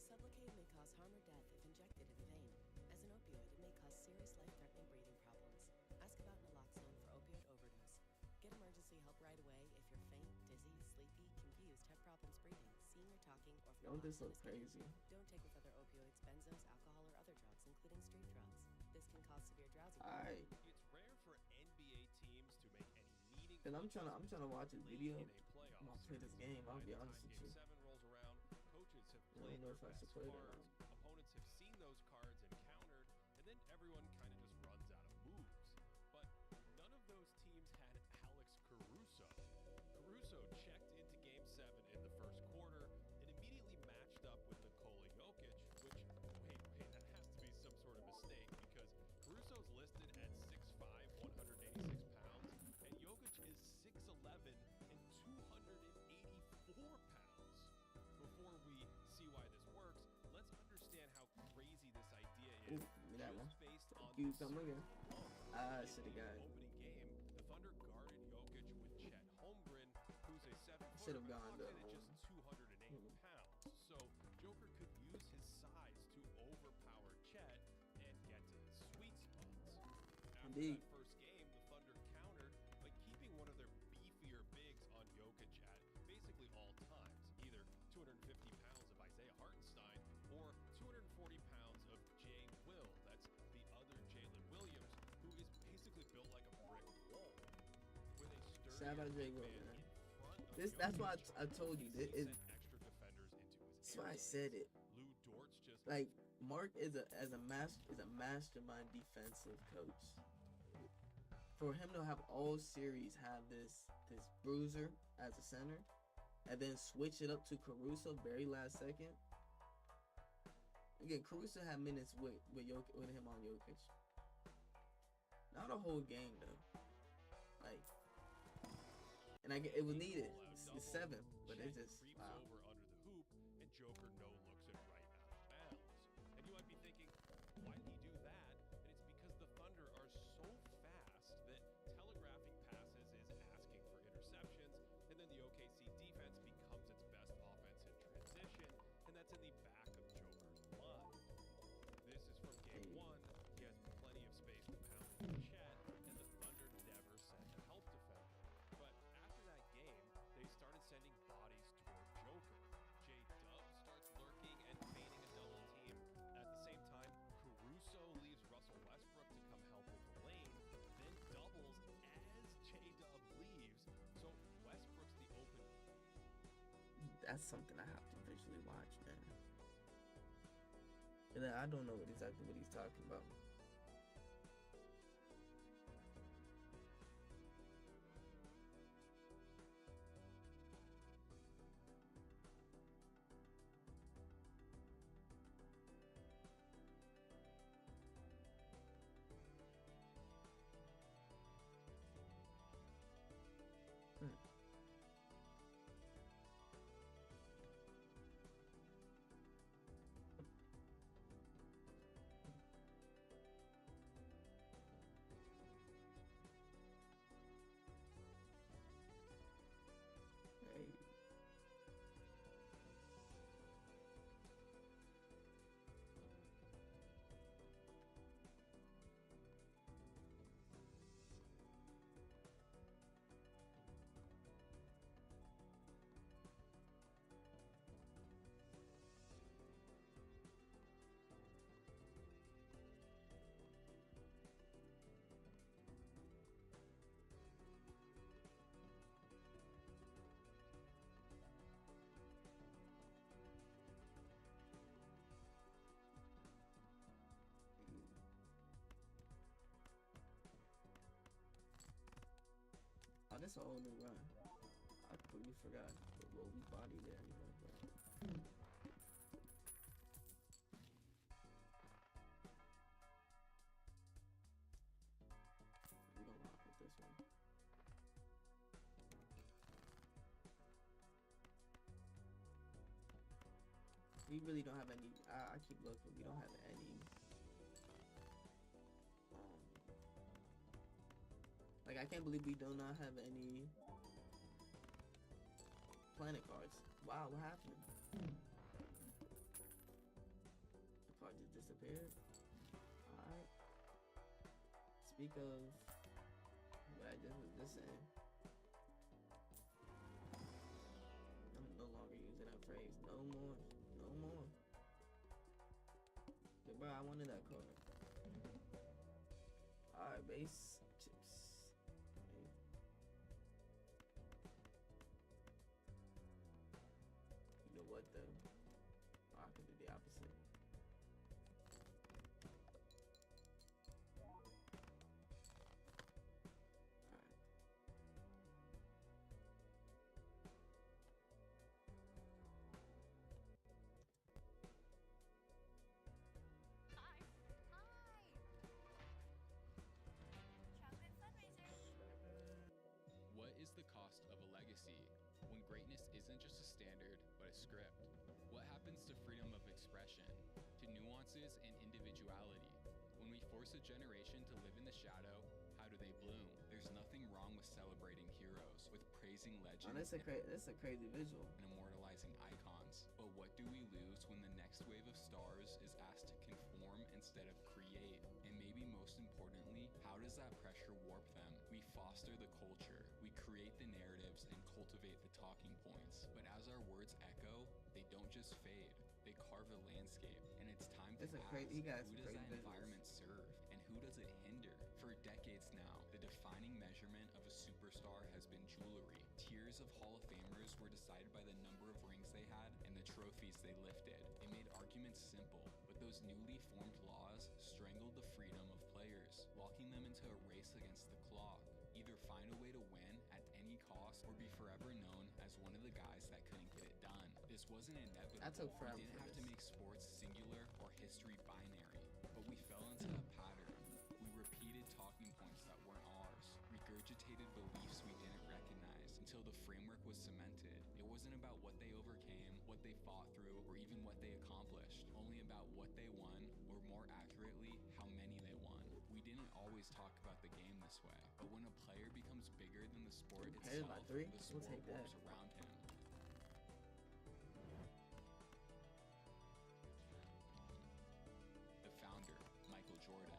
Sublocade may cause harm or death if injected in the vein. As an opioid, it may cause serious life-threatening breathing problems. Ask about naloxone for opioid overdose. Get emergency help right away if you're faint, dizzy, sleepy, confused, have problems breathing, seeing or talking, or feel Don't this lost in look a state. crazy? Don't take with other opioids, benzos, alcohol, or other drugs, including street drugs. This can cause severe drowsiness. Alright. It's rare for NBA teams to make any meaningful Cause I'm trying to watch this late video. in a playoff I'm gonna play this game, I'll be By the honest time with you. Game 7 rolls around, coaches have I don't played know their if I should best play it or cards, not. opponents have seen those cards and countered, and then everyone kind of just runs out of moves. But none of those teams had Alex Caruso. Caruso checked into Game 7 in the first quarter and immediately matched up with Nikola Jokic, which, wait, that has to be some sort of mistake because Caruso's listed at 6'5", 186 pounds, and Jokic is 6'11", and 284 pounds. Before we see why this works, let's understand how crazy this idea is. Ooh, give me that one. Just based on You the come again. I Should've got it. opening game, the Thunder guarded Jokic with Chet Holmgren, who's a 7-footer, Should've but gone clocks to, in at just 208 pounds. So Joker could use his size to overpower Chet and get to his sweet spots. After Indeed. that first game, the Thunder countered by keeping one of their beefier bigs on Jokic at basically all times, either 250 pounds of Isaiah Hartenstein or 240 pounds of Jay Will. That's the other Jalen Williams, who is basically built like a brick wall. With a sturdy Shout out Jay big Will, man man. in front of That's why Jokic, I told you. he It, sent extra defenders into his that's why I airspace. said it. Lou Dort's just Like Mark is a mastermind defensive coach. For him to have all series have this bruiser as a center, and then switch it up to Caruso very last second. Again, Caruso had minutes with him on Jokic. Not a whole game though. Like, and it was needed. It's 7, but it's just creeps wow. over under the hoop, and Joker no looks it right out of bounds. And you might be thinking, why did he do that? And it's because the Thunder are so fast that telegraphing passes is asking for interceptions, and then the OKC defense becomes its best offense in transition, and that's in the back of Joker's mind. This is from game 1. He has plenty of space to pound into Chet, and the Thunder never sent a help defender. But after that game, they started sending bodies toward Joker. J-Dub starts lurking and feigning a double team. At the same time, Caruso leaves Russell Westbrook to come help in the lane, then doubles as J-Dub leaves. So Westbrook's the open. That's something I have to visually watch, man. And I don't know exactly what he's talking about. it's a whole new run. I completely forgot what we bodied it anyway, but we gonna rock with this one. We really don't have any. I keep looking. We don't have any. Like, I can't believe we do not have any planet cards. Wow, what happened? The card just disappeared. Alright. Speak of what I just was just saying. I'm no longer using that phrase. No more. No more. Okay, bro, I wanted that card. Alright, base. Chips. You know what though? I could do the opposite. What is the cost of a legacy when greatness isn't just a standard, but a script? What happens to freedom of expression, to nuances and individuality? When we force a generation to live in the shadow, how do they bloom? There's nothing wrong with celebrating heroes, with praising legends, Oh, that's a crazy visual. and immortalizing icons. But what do we lose when the next wave of stars is asked to conform instead of create? And maybe most importantly, how does that pressure warp them? We foster the culture, we create the narratives and cultivate the talking points. But as our words echo, they don't just fade, they carve a landscape. And it's time to It's a ask, crazy. He got who some does crazy that visuals. environment serve and who does it hinder? For decades now, the defining measurement of a superstar has been jewelry. Tiers of Hall of Famers were decided by the number of rings they had and the trophies they lifted. It made arguments simple, but those newly formed laws strangled the freedom of players, locking them into a race against the clock. Either find a way to win at any cost or be forever known as one of the guys that couldn't get it done. This wasn't inevitable. I took forever We didn't for have this. to make sports singular or history binary, but we fell into a pattern. We repeated talking points that weren't ours, regurgitated beliefs we didn't recognize until the framework was cemented. It wasn't about what they overcame, what they fought through, or even what they accomplished, only about what they won, or more accurately, how many they won. We didn't always talk about the game this way, but when a player becomes bigger than the sport Headed itself, by 3? the We'll sport take that. warps around him. The founder, Michael Jordan.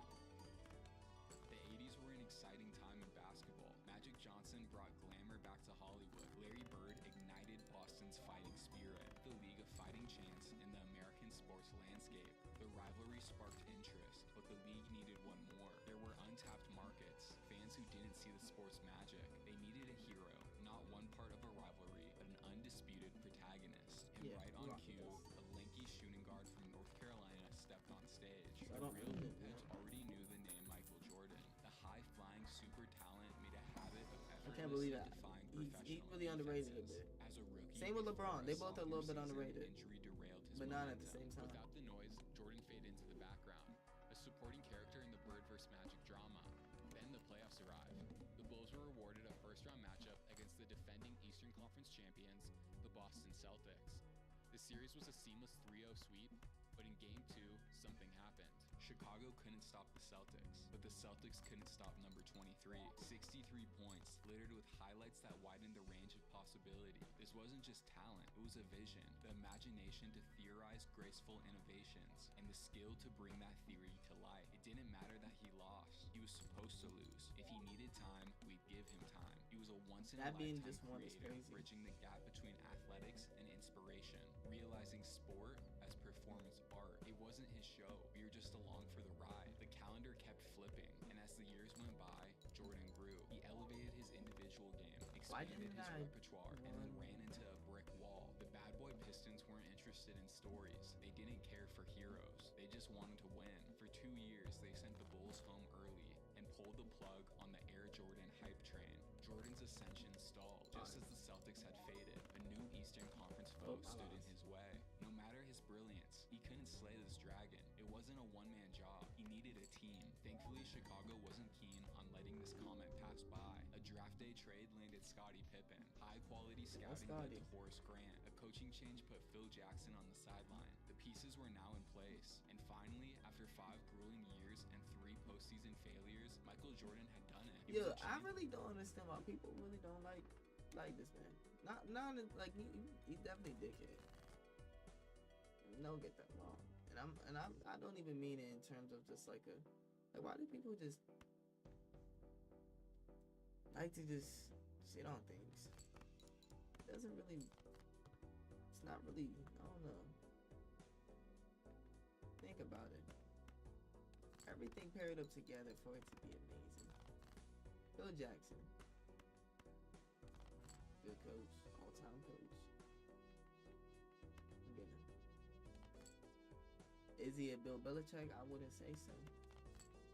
The 80s were an exciting time in basketball. Magic Johnson brought glamour back to Hollywood. Larry Bird ignited Boston's fighting spirit, the league of fighting chants in the American sports landscape. The rivalry sparked interest, but the league needed one more. There were untapped markets, fans who didn't see the sport's magic. They needed a hero, not one part of a rivalry, but an undisputed protagonist. And Yeah, right we on rock with cue, this. a lanky shooting guard from North Carolina stepped on stage. I The don't real really hoop know. heads already knew the name Michael Jordan. The high-flying super talent made a habit of I can't believe effortlessly that. defying He's professional really underrated a defenses. bit. As a rookie, Same with before LeBron. They a both are a little bit sophomore underrated, season, injury derailed his but not at the momentum. same time. Without the noise, Jordan faded into the background, a supporting character in the Bird vs. Magic drama. Then the playoffs arrived. The Bulls were awarded a first-round matchup against the defending Eastern Conference champions, the Boston Celtics. The series was a seamless 3-0 sweep, but in Game 2, something happened. Chicago couldn't stop the Celtics, but the Celtics couldn't stop number 23. 63 points, littered with highlights that widened the range of possibility. This wasn't just talent, it was a vision, the imagination to theorize graceful innovations, and the skill to bring that theory to life. It didn't matter that he lost. He was supposed to lose. If he needed time, we'd give him time. He was a That being once-in-a-lifetime just one is creator, crazy. bridging the gap between athletics and inspiration, realizing sport as performance art. It wasn't his show. We were just along for the ride. The calendar kept flipping, and as the years went by, Jordan grew. He elevated his individual game, Why expanded didn't his I repertoire, and then ran into a brick wall. The bad boy Pistons weren't interested in stories. They didn't care for heroes. They just wanted to win. For 2 years, they sent the Bulls home early and pulled the plug on the Air Jordan hype train. Jordan's ascension Just as the Celtics had faded, a new Eastern Conference foe stood in his way. No matter his brilliance, he couldn't slay this dragon. It wasn't a one-man job. He needed a team. Thankfully, Chicago wasn't keen on letting this comet pass by. A draft day trade landed Scottie Pippen. High-quality scouting led to Horace Grant. A coaching change put Phil Jackson on the sideline. The pieces were now in place. And finally, after 5 grueling years and 3 postseason failures, Michael Jordan had done it. Yeah, I really don't understand why people really don't like this man. Not like he's definitely a dickhead. Don't get that wrong. I don't even mean it in terms of just like why do people just like to just shit on things? It doesn't really. It's not really. I don't know. Think about it. Everything paired up together for it to be amazing. Phil Jackson, good coach, all-time coach. Get him. Is he a Bill Belichick? I wouldn't say so.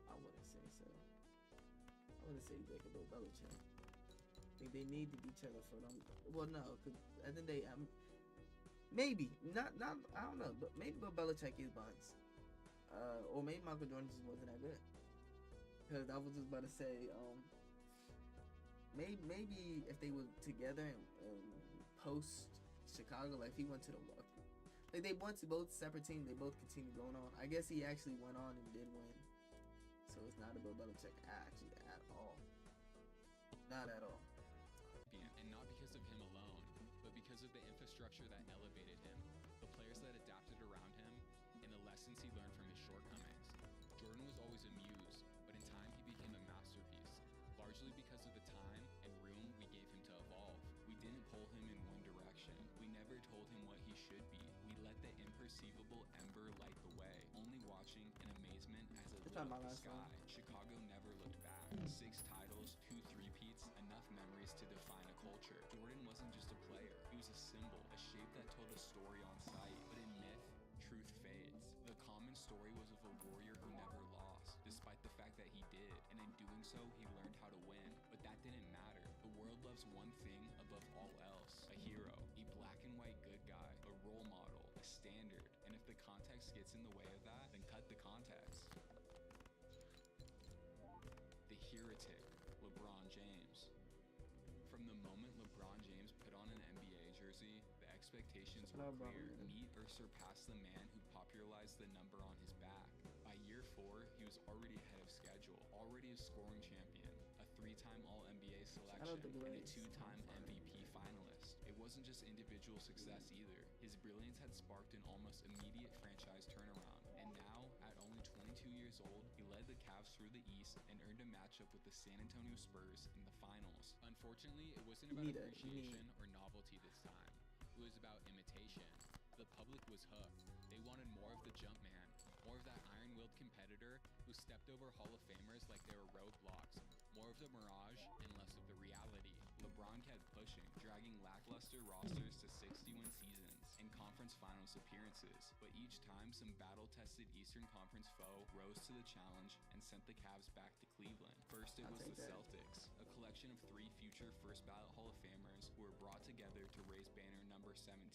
I wouldn't say he's like a Bill Belichick. I think they need each other for them. Well, no, because I think they maybe not. I don't know, but maybe Bill Belichick is biased. Or maybe Michael Jordan just wasn't that good. Because I was just about to say, maybe if they were together and post Chicago, like if he went to like they went to both separate teams, they both continued going on. I guess he actually went on and did win. So it's not a Bill Belichick actually at all. Not at all. And not because of him alone, but because of the infrastructure that elevated him, the players that adapted around him, and the lessons he learned from his shortcomings. Jordan was always a muse, but in time he became a masterpiece, largely because of the time and room we gave him to evolve. We didn't pull him in one direction. We never told him what he should be. We let the imperceivable ember light the way, only watching in amazement as it lit up the sky. Chicago never looked back. 6 titles, 2 three-peats, enough memories to define a culture. Jordan wasn't just a player. He was a symbol, a shape that told a story on sight. But in myth, truth fades. The common story was of a warrior who never lost, despite the fact that he did, and in doing so, he learned how to win. But that didn't matter. The world loves one thing above all else: a hero, a black and white good guy, a role model, a standard. And if the context gets in the way of that, then cut the context. The heretic, LeBron James. From the moment LeBron James put on an NBA jersey, the expectations were clear: meet or surpass the man who popularized the number on his back. By year 4, he was already ahead of schedule, already a scoring champion, a 3-time All-NBA selection, and a 2-time MVP finalist. It wasn't just individual success either. His brilliance had sparked an almost immediate franchise turnaround, and now, at only 22 years old, he led the Cavs through the East and earned a matchup with the San Antonio Spurs in the finals. Unfortunately, it wasn't about appreciation or novelty this time. It was about imitation. The public was hooked. They wanted more of the jump man, more of that iron-willed competitor who stepped over Hall of Famers like they were roadblocks, more of the mirage and less of the reality. LeBron kept pushing, dragging lackluster rosters to 60-win seasons and conference finals appearances, but each time some battle-tested Eastern Conference foe rose to the challenge and sent the Cavs back to Cleveland. First, it was the Celtics, a collection of 3 future first-ballot Hall of Famers who were brought together to raise banner number 17.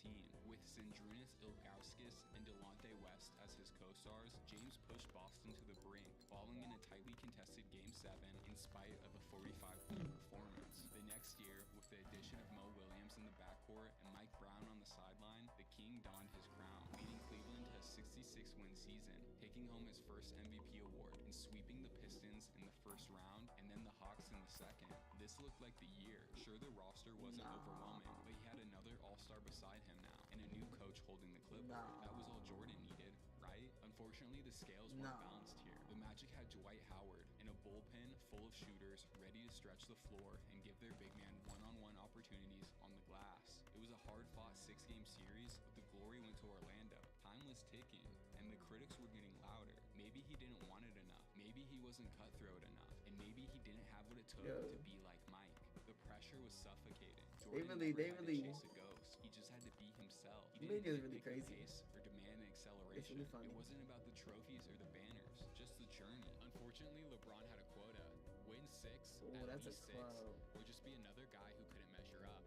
With Zydrunas Ilgauskas and Delonte West as his co-stars, James pushed Boston to the brink, falling in a tightly contested Game 7 in spite of a 45-point performance. The next year, with the addition of Mo Williams in the backcourt and Mike Brown on the sideline, the King donned his crown, leading Cleveland to a 66-win season, taking home his first MVP award and sweeping the Pistons in the first round and then the Hawks in the second. This looked like the year. Sure, the roster wasn't overwhelming, but he had another all-star beside him now, and a new coach holding the clipboard. That was all Jordan needed, right? Unfortunately, the scales weren't balanced here. The Magic had Dwight Howard in a bullpen full of shooters ready to stretch the floor and give their big man one-on-one opportunities on the glass. It was a hard-fought 6-game series, but the glory went to Orlando. Time was ticking, and the critics were getting louder. Maybe he didn't want it enough. Maybe he wasn't cutthroat enough. And maybe he didn't have what it took to be like Mike. The pressure was suffocating. Jordan never had to chase a ghost. He just had to be himself. He didn't need to pick a pace or demand an acceleration. It wasn't about the trophies or the banners, just the journey. Unfortunately, LeBron had a quota: win 6, at least 6, or just be another guy who couldn't measure up.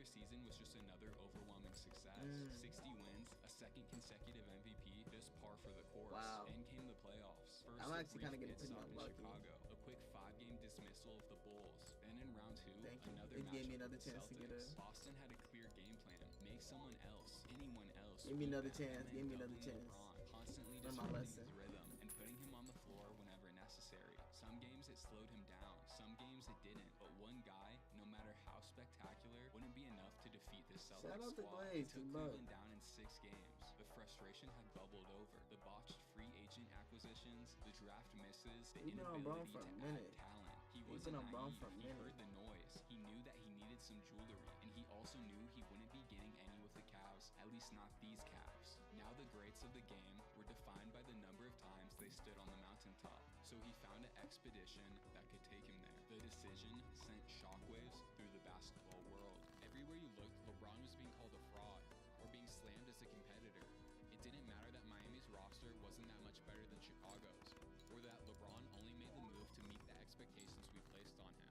their season was just another overwhelming success. 60 wins, a second consecutive MVP, just par for the course. Wow. And came the playoffs. First, I'm a actually brief kinda getting pit pretty stop in unlucky. Chicago. A quick 5-game dismissal of the Bulls. Then in round 2, Thank you. another It gave me matchup another with the chance to get Celtics. a- Boston had a clear game plan. Make someone else, anyone else. Give me beat another them, chance, and then give me another doubling chance. LeBron, constantly Learn my disrupting lesson. his rhythm and putting him on the floor whenever necessary. Some games it slowed him down, some games it didn't. But one guy, no matter how spectacular, wouldn't be enough to defeat this Shout Celtics out to squad. Glaze, Took bro. Cleveland down in 6 games. The frustration had bubbled over. The botched free agent acquisitions, the draft misses, the He's been on Braun inability for to a add minute. talent. He He's wasn't been on Braun naive. for a He minute. heard the noise. He knew that he needed some jewelry, and he also knew he wouldn't be getting any with the Cavs, at least not these Cavs. Now the greats of the game were defined by the number of times they stood on the mountaintop, so he found an expedition that could take him there. The decision sent shockwaves through the basketball world. Everywhere you looked, LeBron was being called a fraud or being slammed as a competitor. It didn't matter that Miami's roster wasn't that much better than Chicago's, or that LeBron only made the move to meet the expectations we placed on him.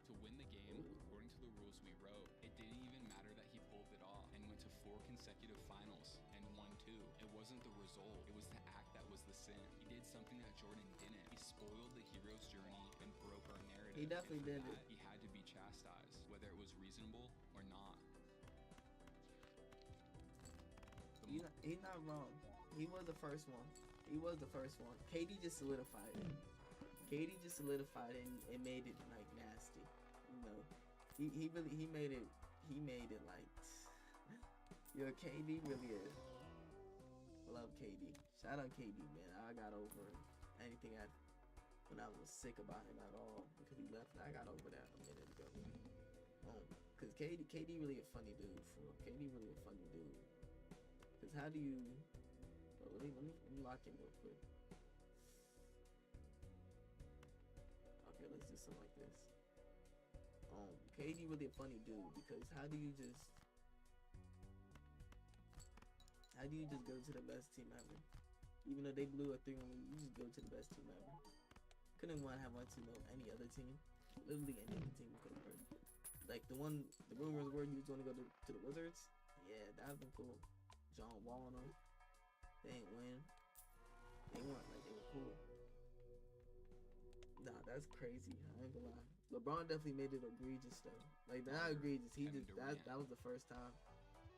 To win the game, according to the rules we wrote, it didn't even matter that he pulled it off and went to 4 consecutive finals and won 2. It wasn't the result, it was the act that was the sin. He did something that Jordan didn't. He spoiled the hero's journey and broke our narrative. He definitely And did for it. that, he had to be chastised, whether it was reasonable or not. He's not wrong. He was the first one. He was the first one. KD just solidified it. KD just solidified it and made it like nasty. You know, he made it like, yo, KD really is. Love KD. Shout out KD, man. I got over anything when I was sick about him at all because he left. I got over that a minute ago. Cause KD really a funny dude. KD really a funny dude. Cause how do you? Well, let me lock in real quick. Okay, let's do something like this. KD really a funny dude because how do you just go to the best team ever? Even though they blew a 3-1 lead, you just go to the best team ever. Couldn't have went to any other team. Literally any other team could have heard. Like the rumors were you was gonna go to the Wizards. Yeah, that'd been cool. John Wall on them. They ain't win. They weren't like they were cool. Nah, that's crazy. I ain't gonna lie. LeBron definitely made it egregious though. Like not egregious. He Kevin just Durant. that was the first time.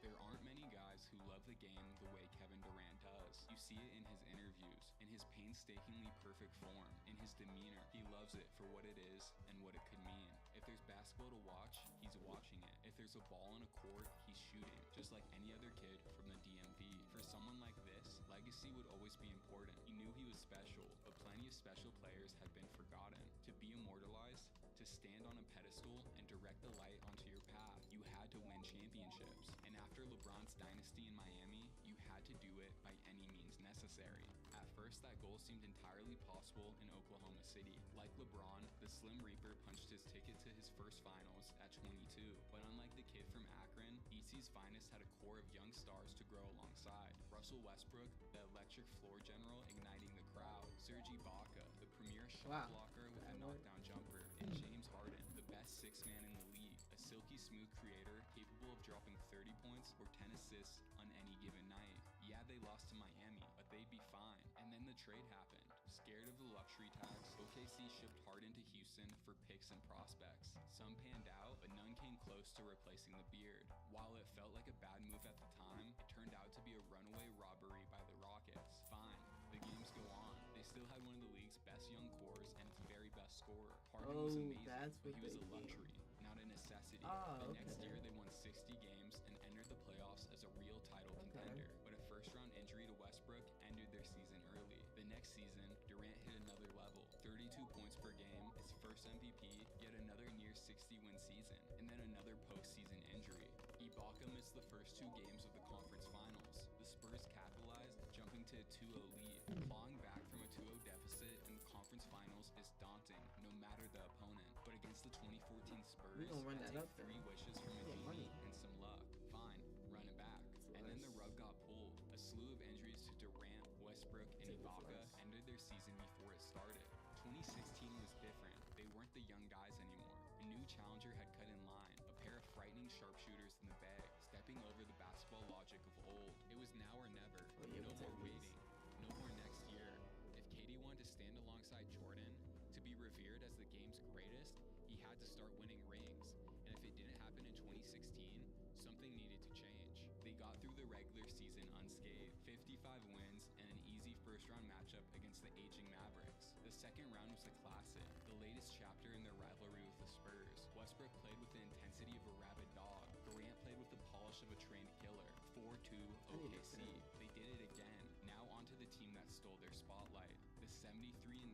There aren't many guys who love the game the way Kevin Durant does. You see it in his interviews, in his painstakingly perfect form, in his demeanor. He loves it for what it is and what it could mean. If there's basketball to watch, he's watching it. If there's a ball on a court, he's shooting, just like any other kid from the DMV. For someone like this, legacy would always be important. He knew he was special, but plenty of special players have been forgotten. To be immortalized, to stand on a pedestal and direct the light onto your path, you had to win championships. And after LeBron's dynasty in Miami, you had to do it by any means necessary. At first, that goal seemed entirely possible in Oklahoma City. Like LeBron, the Slim Reaper punched his ticket to his first finals at 22. But unlike the kid from Akron, EC's finest had a core of young stars to grow alongside. Russell Westbrook, the electric floor general igniting the crowd. Serge Ibaka, the premier shot blocker with a knockdown jumper. And James Harden, the best 6-man in the league. A silky smooth creator capable of dropping 30 points or 10 assists on any given night. Yeah, they lost to Miami, but they'd be fine. And then the trade happened. Scared of the luxury tax, OKC shipped Harden to Houston for picks and prospects. Some panned out, but none came close to replacing the beard. While it felt like a bad move at the time, it turned out to be a runaway robbery by the Rockets. Fine, the games go on. They still had one of the league's best young cores and its very best scorer. Harden was amazing, that's but what he was a they did. luxury, not a necessity. Oh, The next okay. year, they won 60 games and entered the playoffs as a real title contender. But a first-round injury to Westbrook ended their season early. The next season, Durant hit another level, 32 points per game, his first MVP, yet another near 60-win season, and then another postseason injury. Ibaka missed the first 2 games of the conference finals. The Spurs capitalized, jumping to a 2-0 lead. Clawing back from a 2-0 deficit in the conference finals is daunting, no matter the opponent. But against the 2014 Spurs, We gonna run that that take up then. 3 wishes from a Yeah, money. genie and some luck. Fine, run it back. And then the rug got pulled. A slew of injuries to Durant, Westbrook, and Take the Ibaka flies. ended their season before it started. 2016 was different. They weren't the young guys anymore. A new challenger had cut in line. A pair of frightening lightning sharpshooters in the bag, stepping over the basketball logic of old. It was now or never. Oh, yeah, No we'll more take these. waiting. No more next year. If KD wanted to stand alongside Jordan, to be revered as the game's greatest, he had to start winning rings. And if it didn't happen in 2016, something needed to change. They got through the regular season unscathed, 55 wins and an easy first-round matchup against the aging Mavericks. The second round was a classic, the latest chapter in their rivalry with the Spurs. Westbrook played with the intensity of a rabid dog. Durant played with the polish of a trained killer. 4-2 OKC. They did it again. Now onto the team that stole their spotlight, the 73-9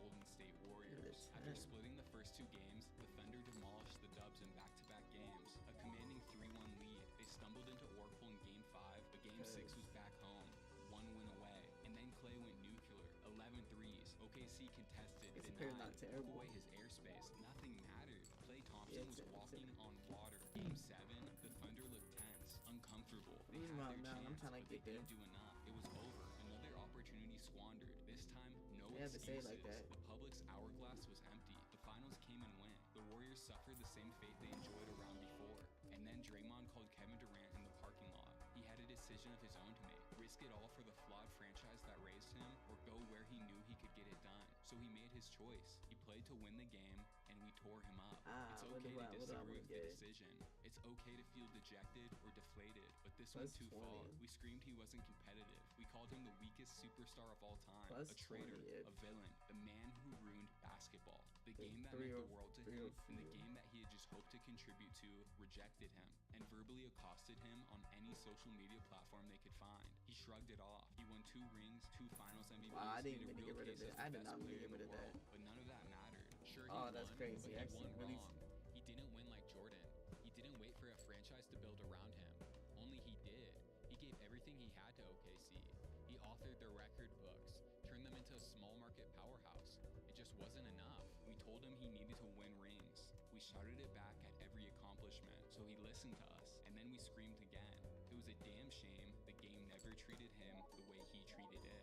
Golden State Warriors. After splitting the first two games, the Thunder demolished the Dubs in back-to-back games, a commanding 3-1 lead. They stumbled into Oracle in Game 5, but Game 6 was back home, one win away. And then Clay went nuclear, 11 threes. OKC contested, It's denied, not took terrible. away his airspace. Nothing mattered. Klay Thompson Yeah, was it's walking on water. Game 7, the Thunder looked tense, uncomfortable. They had Meanwhile, their now I'm chance, trying to but they get there. didn't do enough. It was over. Another opportunity squandered. This time, no They have to say it excuses. like that. The public's hourglass was empty. The finals came and went. The Warriors suffered the same fate they enjoyed a round before. And then Draymond called Kevin Durant in the parking lot. He had a decision of his own to make. Risk it all for the flawed franchise that raised him, or go where he knew he could get it done. So he made his choice. He played to win the game, and we tore him up. It's what okay do to I disagree with the get? decision. It's okay to feel dejected or deflated, but this went Plus too far. 20. We screamed he wasn't competitive. We called him the weakest superstar of all time, Plus a traitor, 20, a villain, the man who ruined basketball. The game that three meant or- the world to three him, or and the few. game that he had just hoped to contribute to, rejected him, and verbally accosted him on any social media platform they could find. He shrugged it off. He won 2 rings, 2 finals MVPs. Wow, I didn't made a mean to real get rid of case that. as I the did best not mean to player get in rid the of that. world, but none of that mattered. Sure, he Oh, won, that's crazy. but he Actually, won really- wrong. He didn't win like Jordan. He didn't wait for a franchise to build around him. Only he did. He gave everything he had to OKC. He authored their record books, turned them into a small market powerhouse. It just wasn't enough. We told him he needed to win rings. We shouted it back at every accomplishment, so he listened to us, and then we screamed again. It was a damn shame the game never treated him the way he treated it.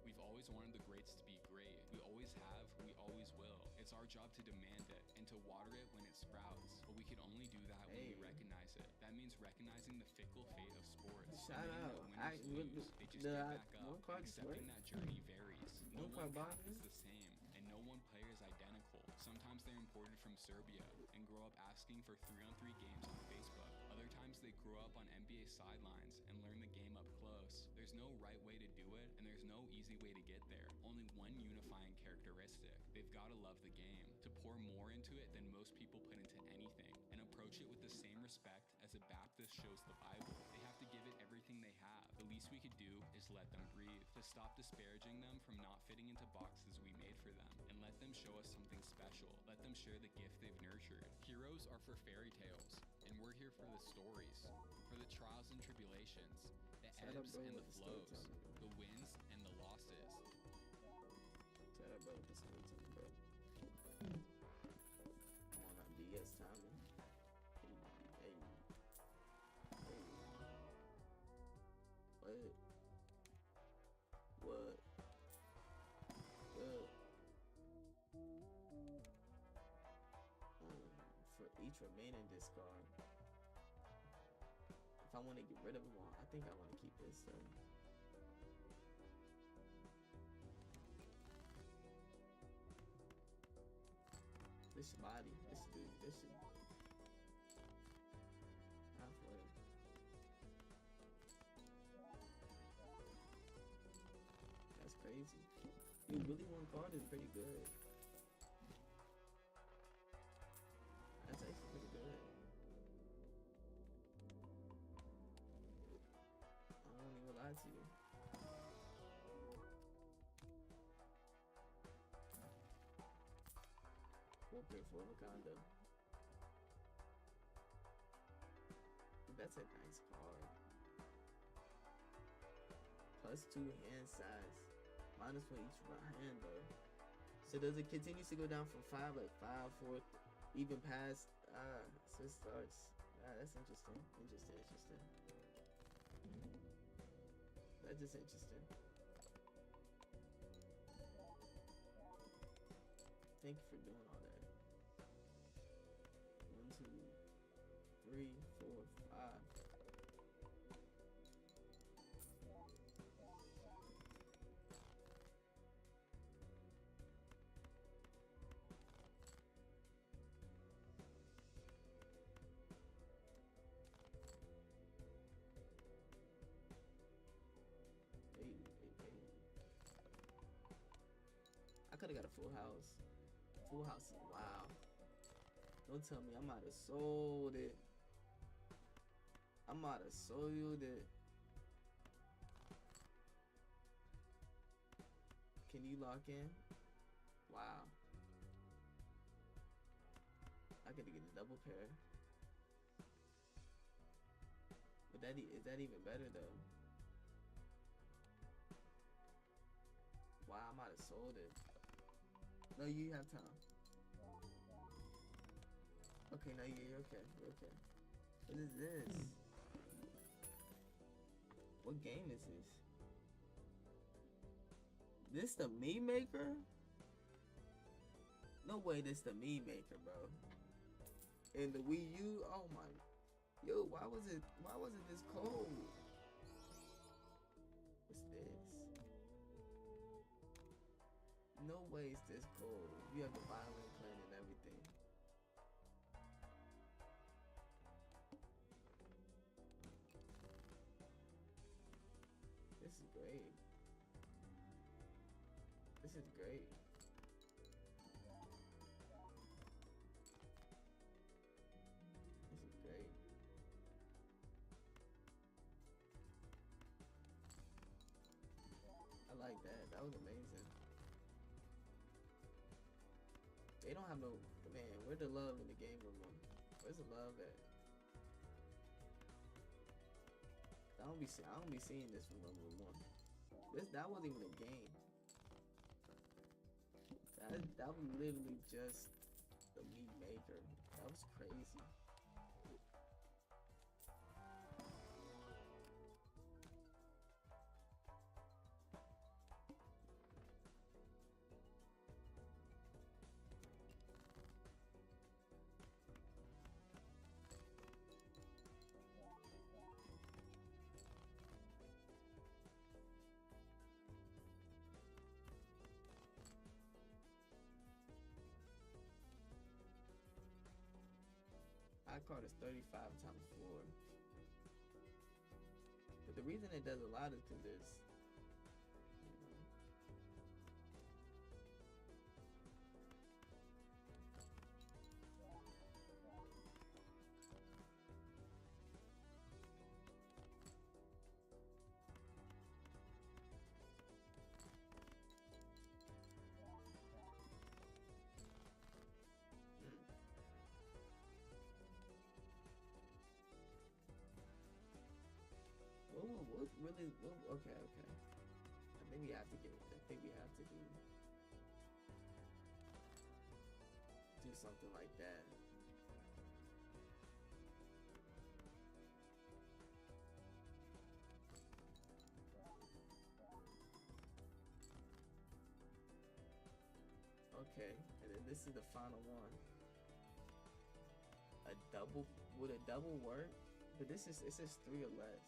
We've always wanted the greats to be great. We always have, we always will. It's our job to demand it and to water it when it sprouts. But we can only do that when we Hey. recognize it. That means recognizing the fickle fate of sports. Shout admitting out. that winners lose, they just get back up, one card and accepting swear. that journey varies. No One one card path box? is the same, and no one player is identical. Sometimes they're imported from Serbia and grow up asking for 3-on-3 games on Facebook. Other times they grow up on NBA sidelines and learn the game up close. There's no right way to do it, and there's no easy way to get there. Only one unifying characteristic. They've got to love the game, to pour more into it than most people put into anything, and approach it with the same respect as a Baptist shows the Bible. They have to give it everything they have. The least we could do is let them breathe, to stop disparaging them from not fitting into boxes we made for them, and let them show us something special. Let them share the gift they've nurtured. Heroes are for fairy tales, and we're here for the stories, for the trials and tribulations, the Shut up, ebbs bro, and with the the flows, storytelling, bro. the wins and the losses. Shut up, bro. This is bro. Come on, that BS timing. Hey, hey, hey. What? What? For each remaining discard, if I want to get rid of them all, I think I want to keep this. This body, this dude, this shit. Not for it. That's crazy. Dude, really one card is pretty good. That's actually pretty good. I won't even lie to you. Walker for Wakanda. That's a nice card. +2 hand size. -1 each hand though. So does it continues to go down from 5, like 5, 4, even past so it starts. That's interesting. Interesting. That's just interesting. Thank you for doing all that. 1, 2, 3, 4, 5. I could have got a full house. Full house is wow. Don't tell me I might have sold it. I might have sold it. Can you lock in? Wow. I could get a double pair. But is that even better though? Wow, I might have sold it. No, you have time. Okay, no, you're okay. You're okay. What is this? What game is this? This the me maker? No way this the me maker, bro. And the Wii U, oh my. Yo, why wasn't this cold? What's this? No way it's this cold. You have the violin playing and everything. This is great. This is great. This is great. I like that. That was amazing. They don't have no man. Where's the love in the game room? Where's the love at? I don't be seeing this from no more. That wasn't even a game. That was literally just the meat maker. That was crazy. I card is 35 times 4. But the reason it does a lot is because there's, okay. I think we have to do something like that. Okay, and then this is the final one. Would a double work? But it says 3 or less.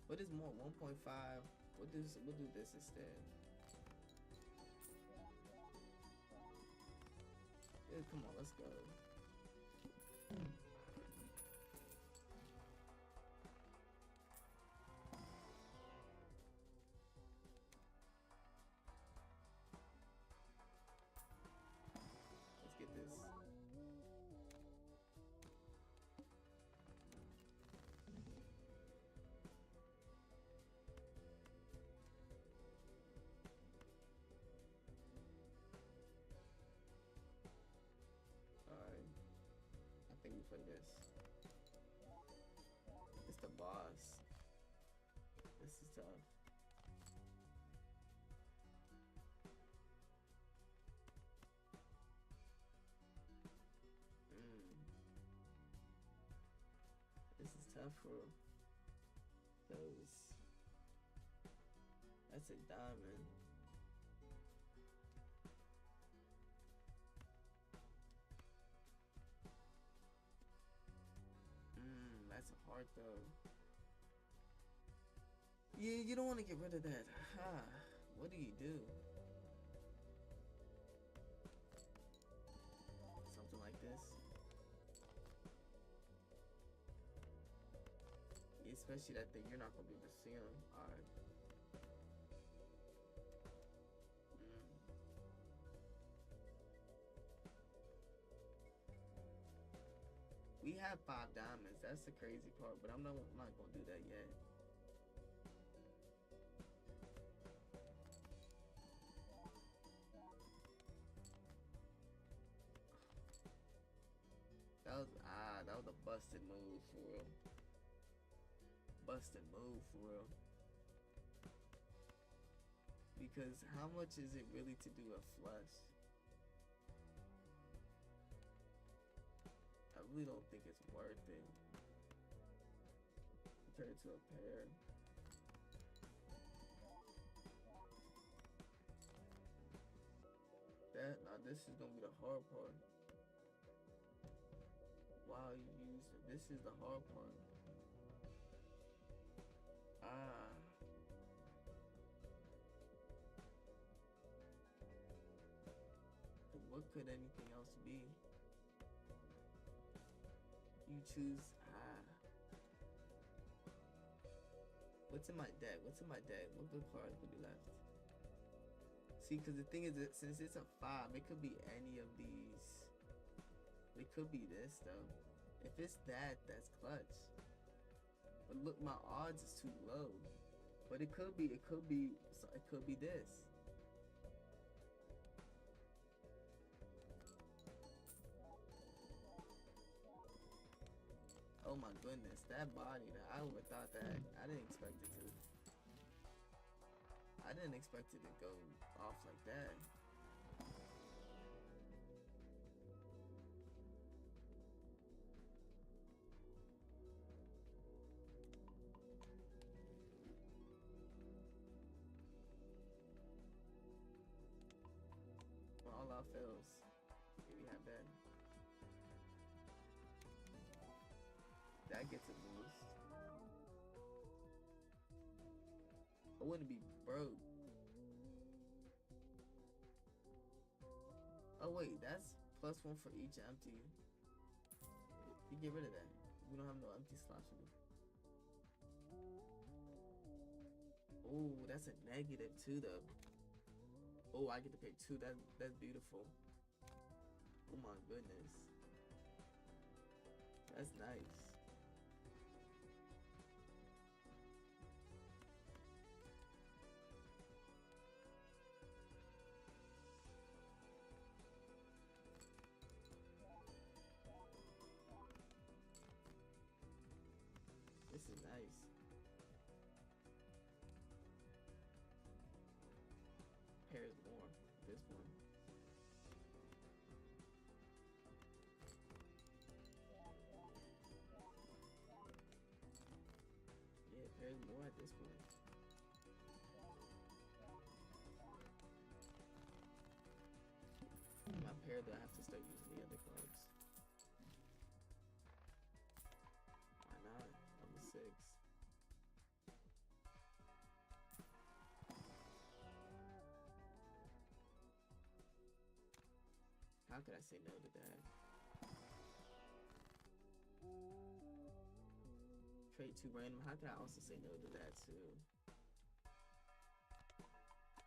What is more? 1.5. We'll do this instead. Yeah, come on, let's go. Let's get this. I think we play this. It's the boss. This is tough. This is tough for those. That's a diamond. smart though. You don't want to get rid of that. What do you do? Something like this. Especially that thing, you're not gonna be able to see him. Alright. We have 5 diamonds. That's the crazy part, but I'm not gonna do that yet. That was a busted move for real. Busted move for real. Because how much is it really to do a flush? I really don't think it's worth it compared to a pair. Now this is gonna be the hard part. Wow, this is the hard part. What could anything else be? You choose. What's in my deck? What good cards would be left? See, because the thing is that since it's a 5, it could be any of these. It could be this though. If it's that, that's clutch. But look, my odds is too low. But it could be this. Oh my goodness, that body, I overthought that. I didn't expect it to. I didn't expect it to go off like that. When all out fails, here we have that. That gets a boost. I wouldn't be broke. Oh wait, that's +1 for each empty. You get rid of that. We don't have no empty slots. Oh, that's a negative too though. Oh, I get to pay 2. That's beautiful. Oh my goodness. That's nice. This is nice. Pairs more. This one. Yeah, pairs more at this point. My pair though, I have to start using the other cards. Why not? I'm a 6. How could I say no to that? Trade 2 random. How could I also say no to that too?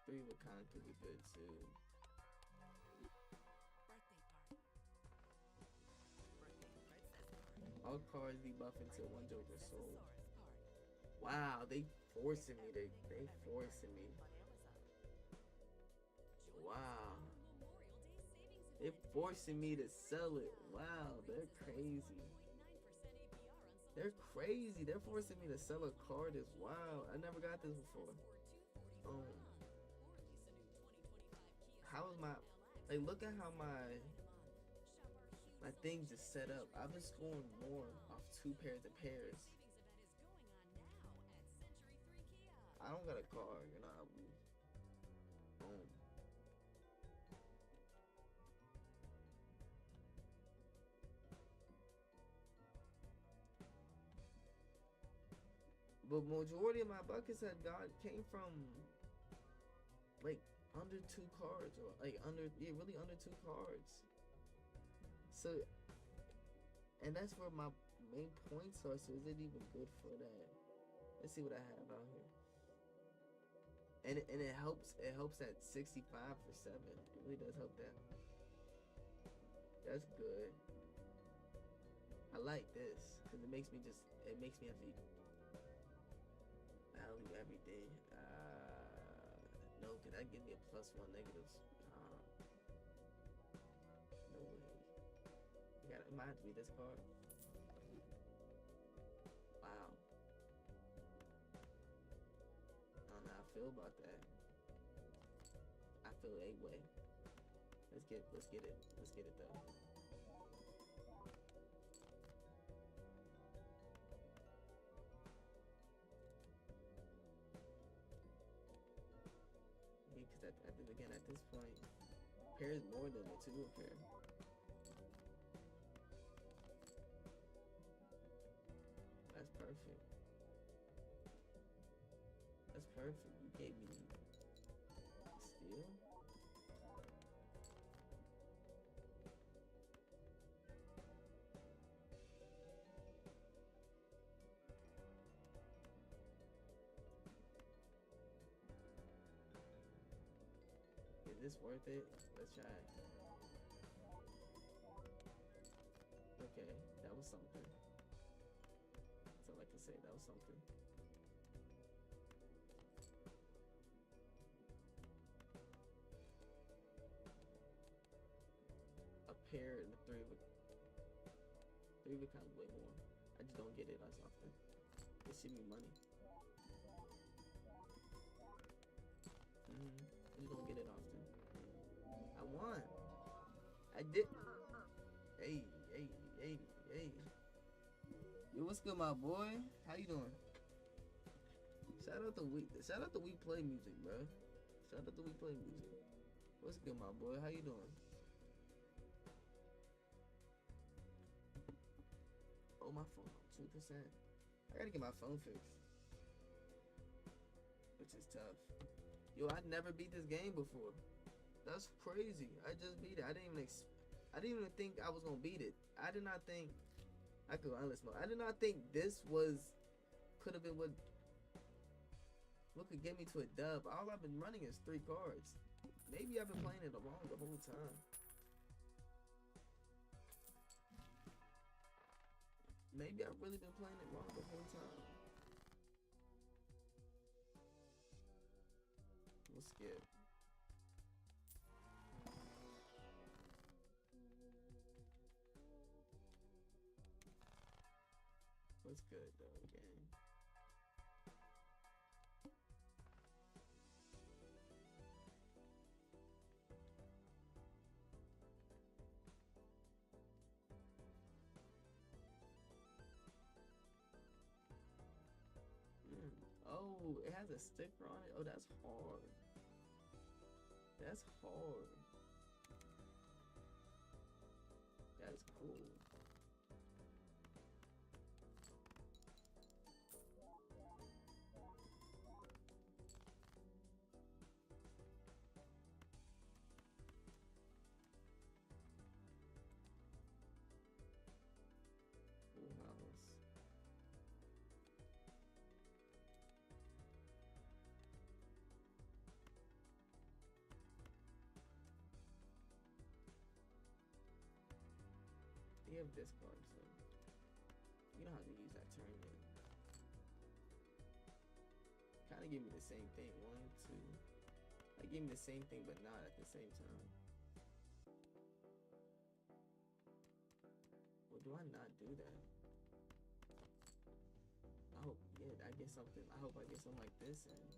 3 would kind of could be good too. All cards debuff until 1 Joker sold. Wow, they forcing me. They forcing me. Wow. They're forcing me to sell it. Wow, they're crazy. They're crazy. They're forcing me to sell a card. Is wow. I never got this before. How is my look at how my things is set up. I've been scoring more off 2 pairs of pairs. I don't got a card, you know. Boom. But majority of my buckets had came from like under 2 cards, or like really under 2 cards. So, and that's where my main point source is. It even good for that? Let's see what I have out here. And it helps. It helps at 65 for 7. It really does help that. That's good. I like this because it makes me have to value everything. No, because that gives me a +1 negatives. No way. It might have to be this card. Wow. I don't know how I feel about that. I feel a way. Let's get it. Let's get it though. Because at this point, pair is more than a 2 pair. That's perfect. That's perfect. You gave me steal. Is this worth it? Let's try it. Okay, that was something. That's all I can say. That was something. A pair and a 3 of a 3 of a kind way more. I just don't get it as often. It should be money. I just don't get it often. I won. I did. Hey. Yo, what's good, my boy? How you doing? Shout out to We Play Music, bro. Shout out to We Play Music. What's good, my boy? How you doing? Oh, my phone on 2%. I gotta get my phone fixed, which is tough. Yo, I never beat this game before. That's crazy. I just beat it. I didn't even think I was gonna beat it. I did not think I could go endless mode. I did not think this could have been what could get me to a dub. All I've been running is 3 cards. Maybe I've been playing it wrong the whole time. Maybe I've really been playing it wrong the whole time. We'll skip. What's good though, game? Oh, it has a sticker on it. Oh, that's hard. That's hard. That's cool. You have discard, so you don't have to use that turn yet. Kind of give me the same thing. 1, 2. Like, give me the same thing, but not at the same time. Well, do I not do that? I hope, yeah, I get something. I hope I get something like this and.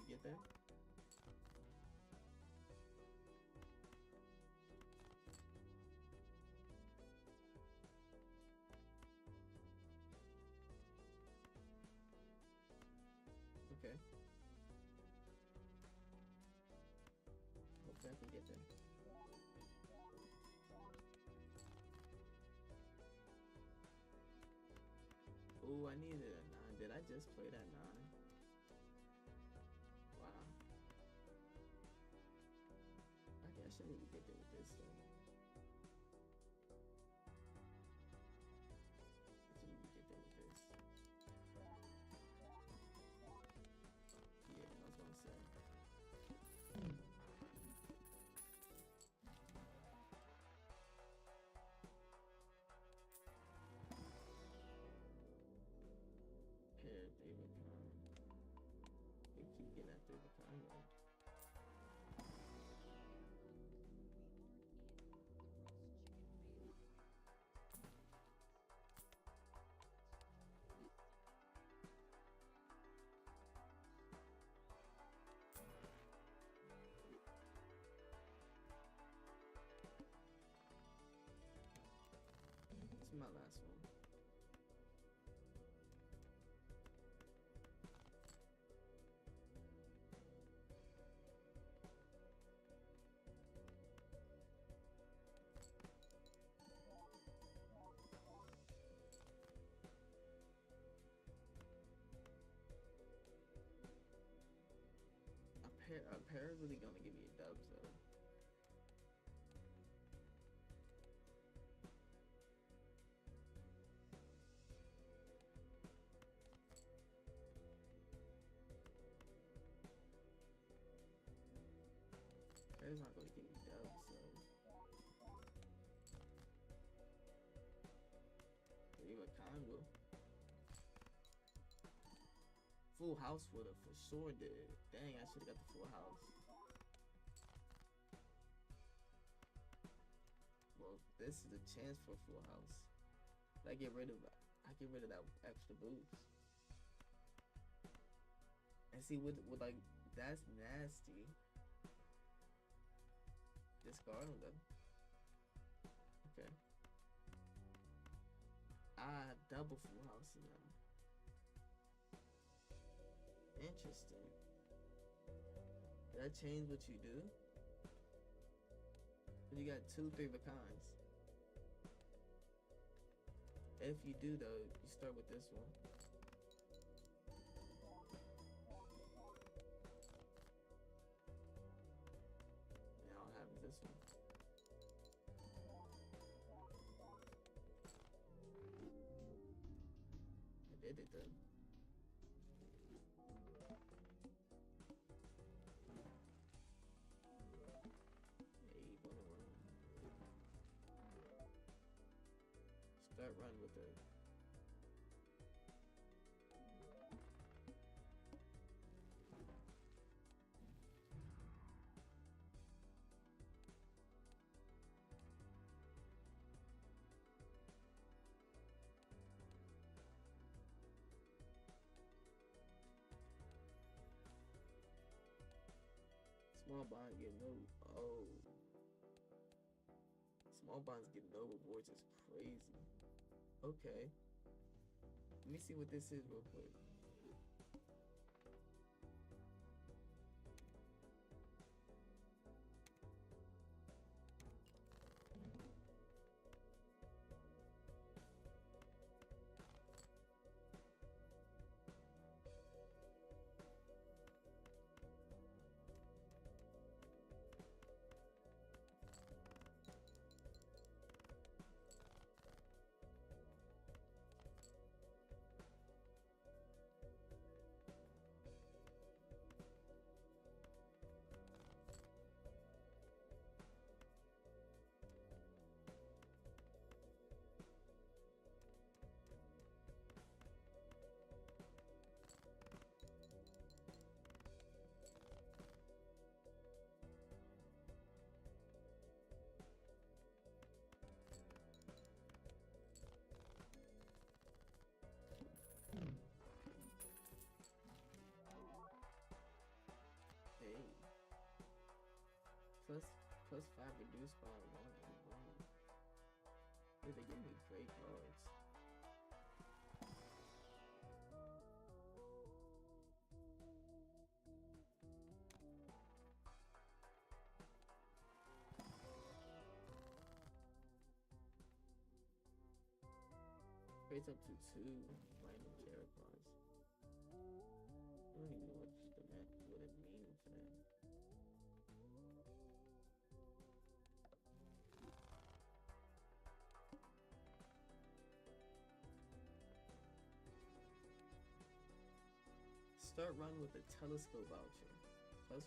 Get there? Okay. Okay. Ooh, I needed a 9. Did I just play that 9? Wow. Okay, I shouldn't even get there with this though. I shouldn't even get there with this. Yeah, I was gonna say. Pair favorite kind. They keep getting that favorite kind right. This is my last one. A pair is really gonna give me a dub, so. Pair's not gonna give me dubs, so. Favorite combo. Full house would have for sure did. Dang, I should have got the full house. Well, this is a chance for a full house. I get rid of that extra boost. And see, with like, that's nasty. Discard them though. Okay. Ah, double full houses now. Interesting. Did that change what you do? You got 2 favorite kinds. If you do though, you start with this one. Now I'll have this one. I did it though. Start run with it. Small bond get no. Oh. Small bonds get no rewards is crazy. Okay. Let me see what this is real quick. Hey. Plus 5 reduced by 1 and 1. Dude, they give me great cards. Trades up to 2 random characters. I don't even know what it means for that. Start run with a telescope voucher. +1.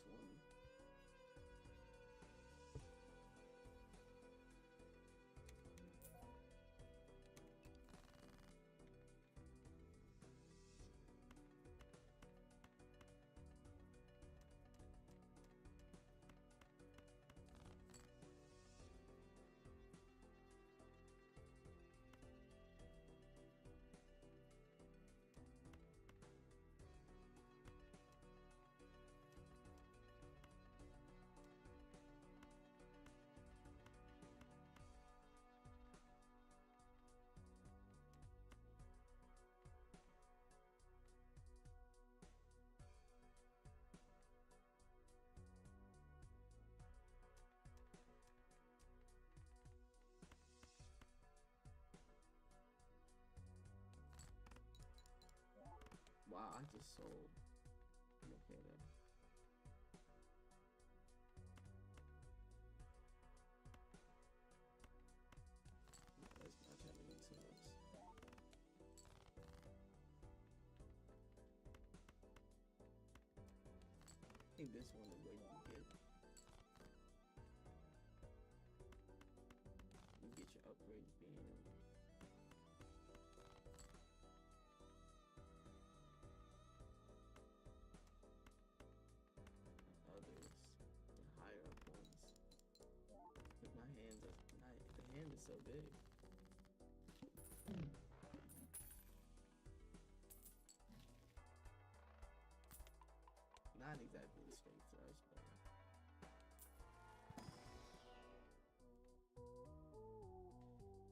Wow, I just sold. Okay then. Let's not try to get too much. I think this one is where you get your upgrades being. Others, the higher up ones. But my hands are not, the hand is so big. Not exactly a straight touch, but again, I probably should have picked up all the big ones.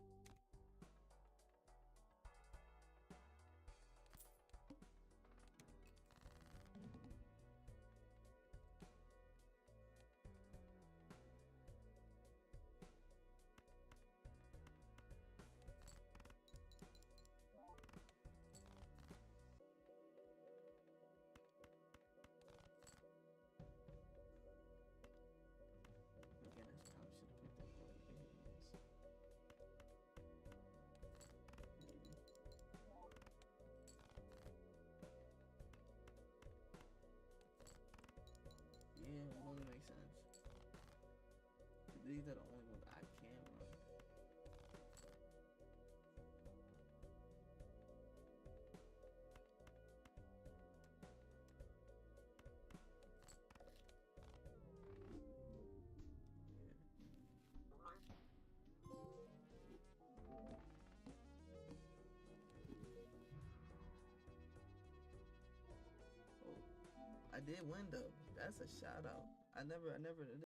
Maybe. Yeah, it only makes sense. These are the only ones I can run. I did win though. That's a shout out. I never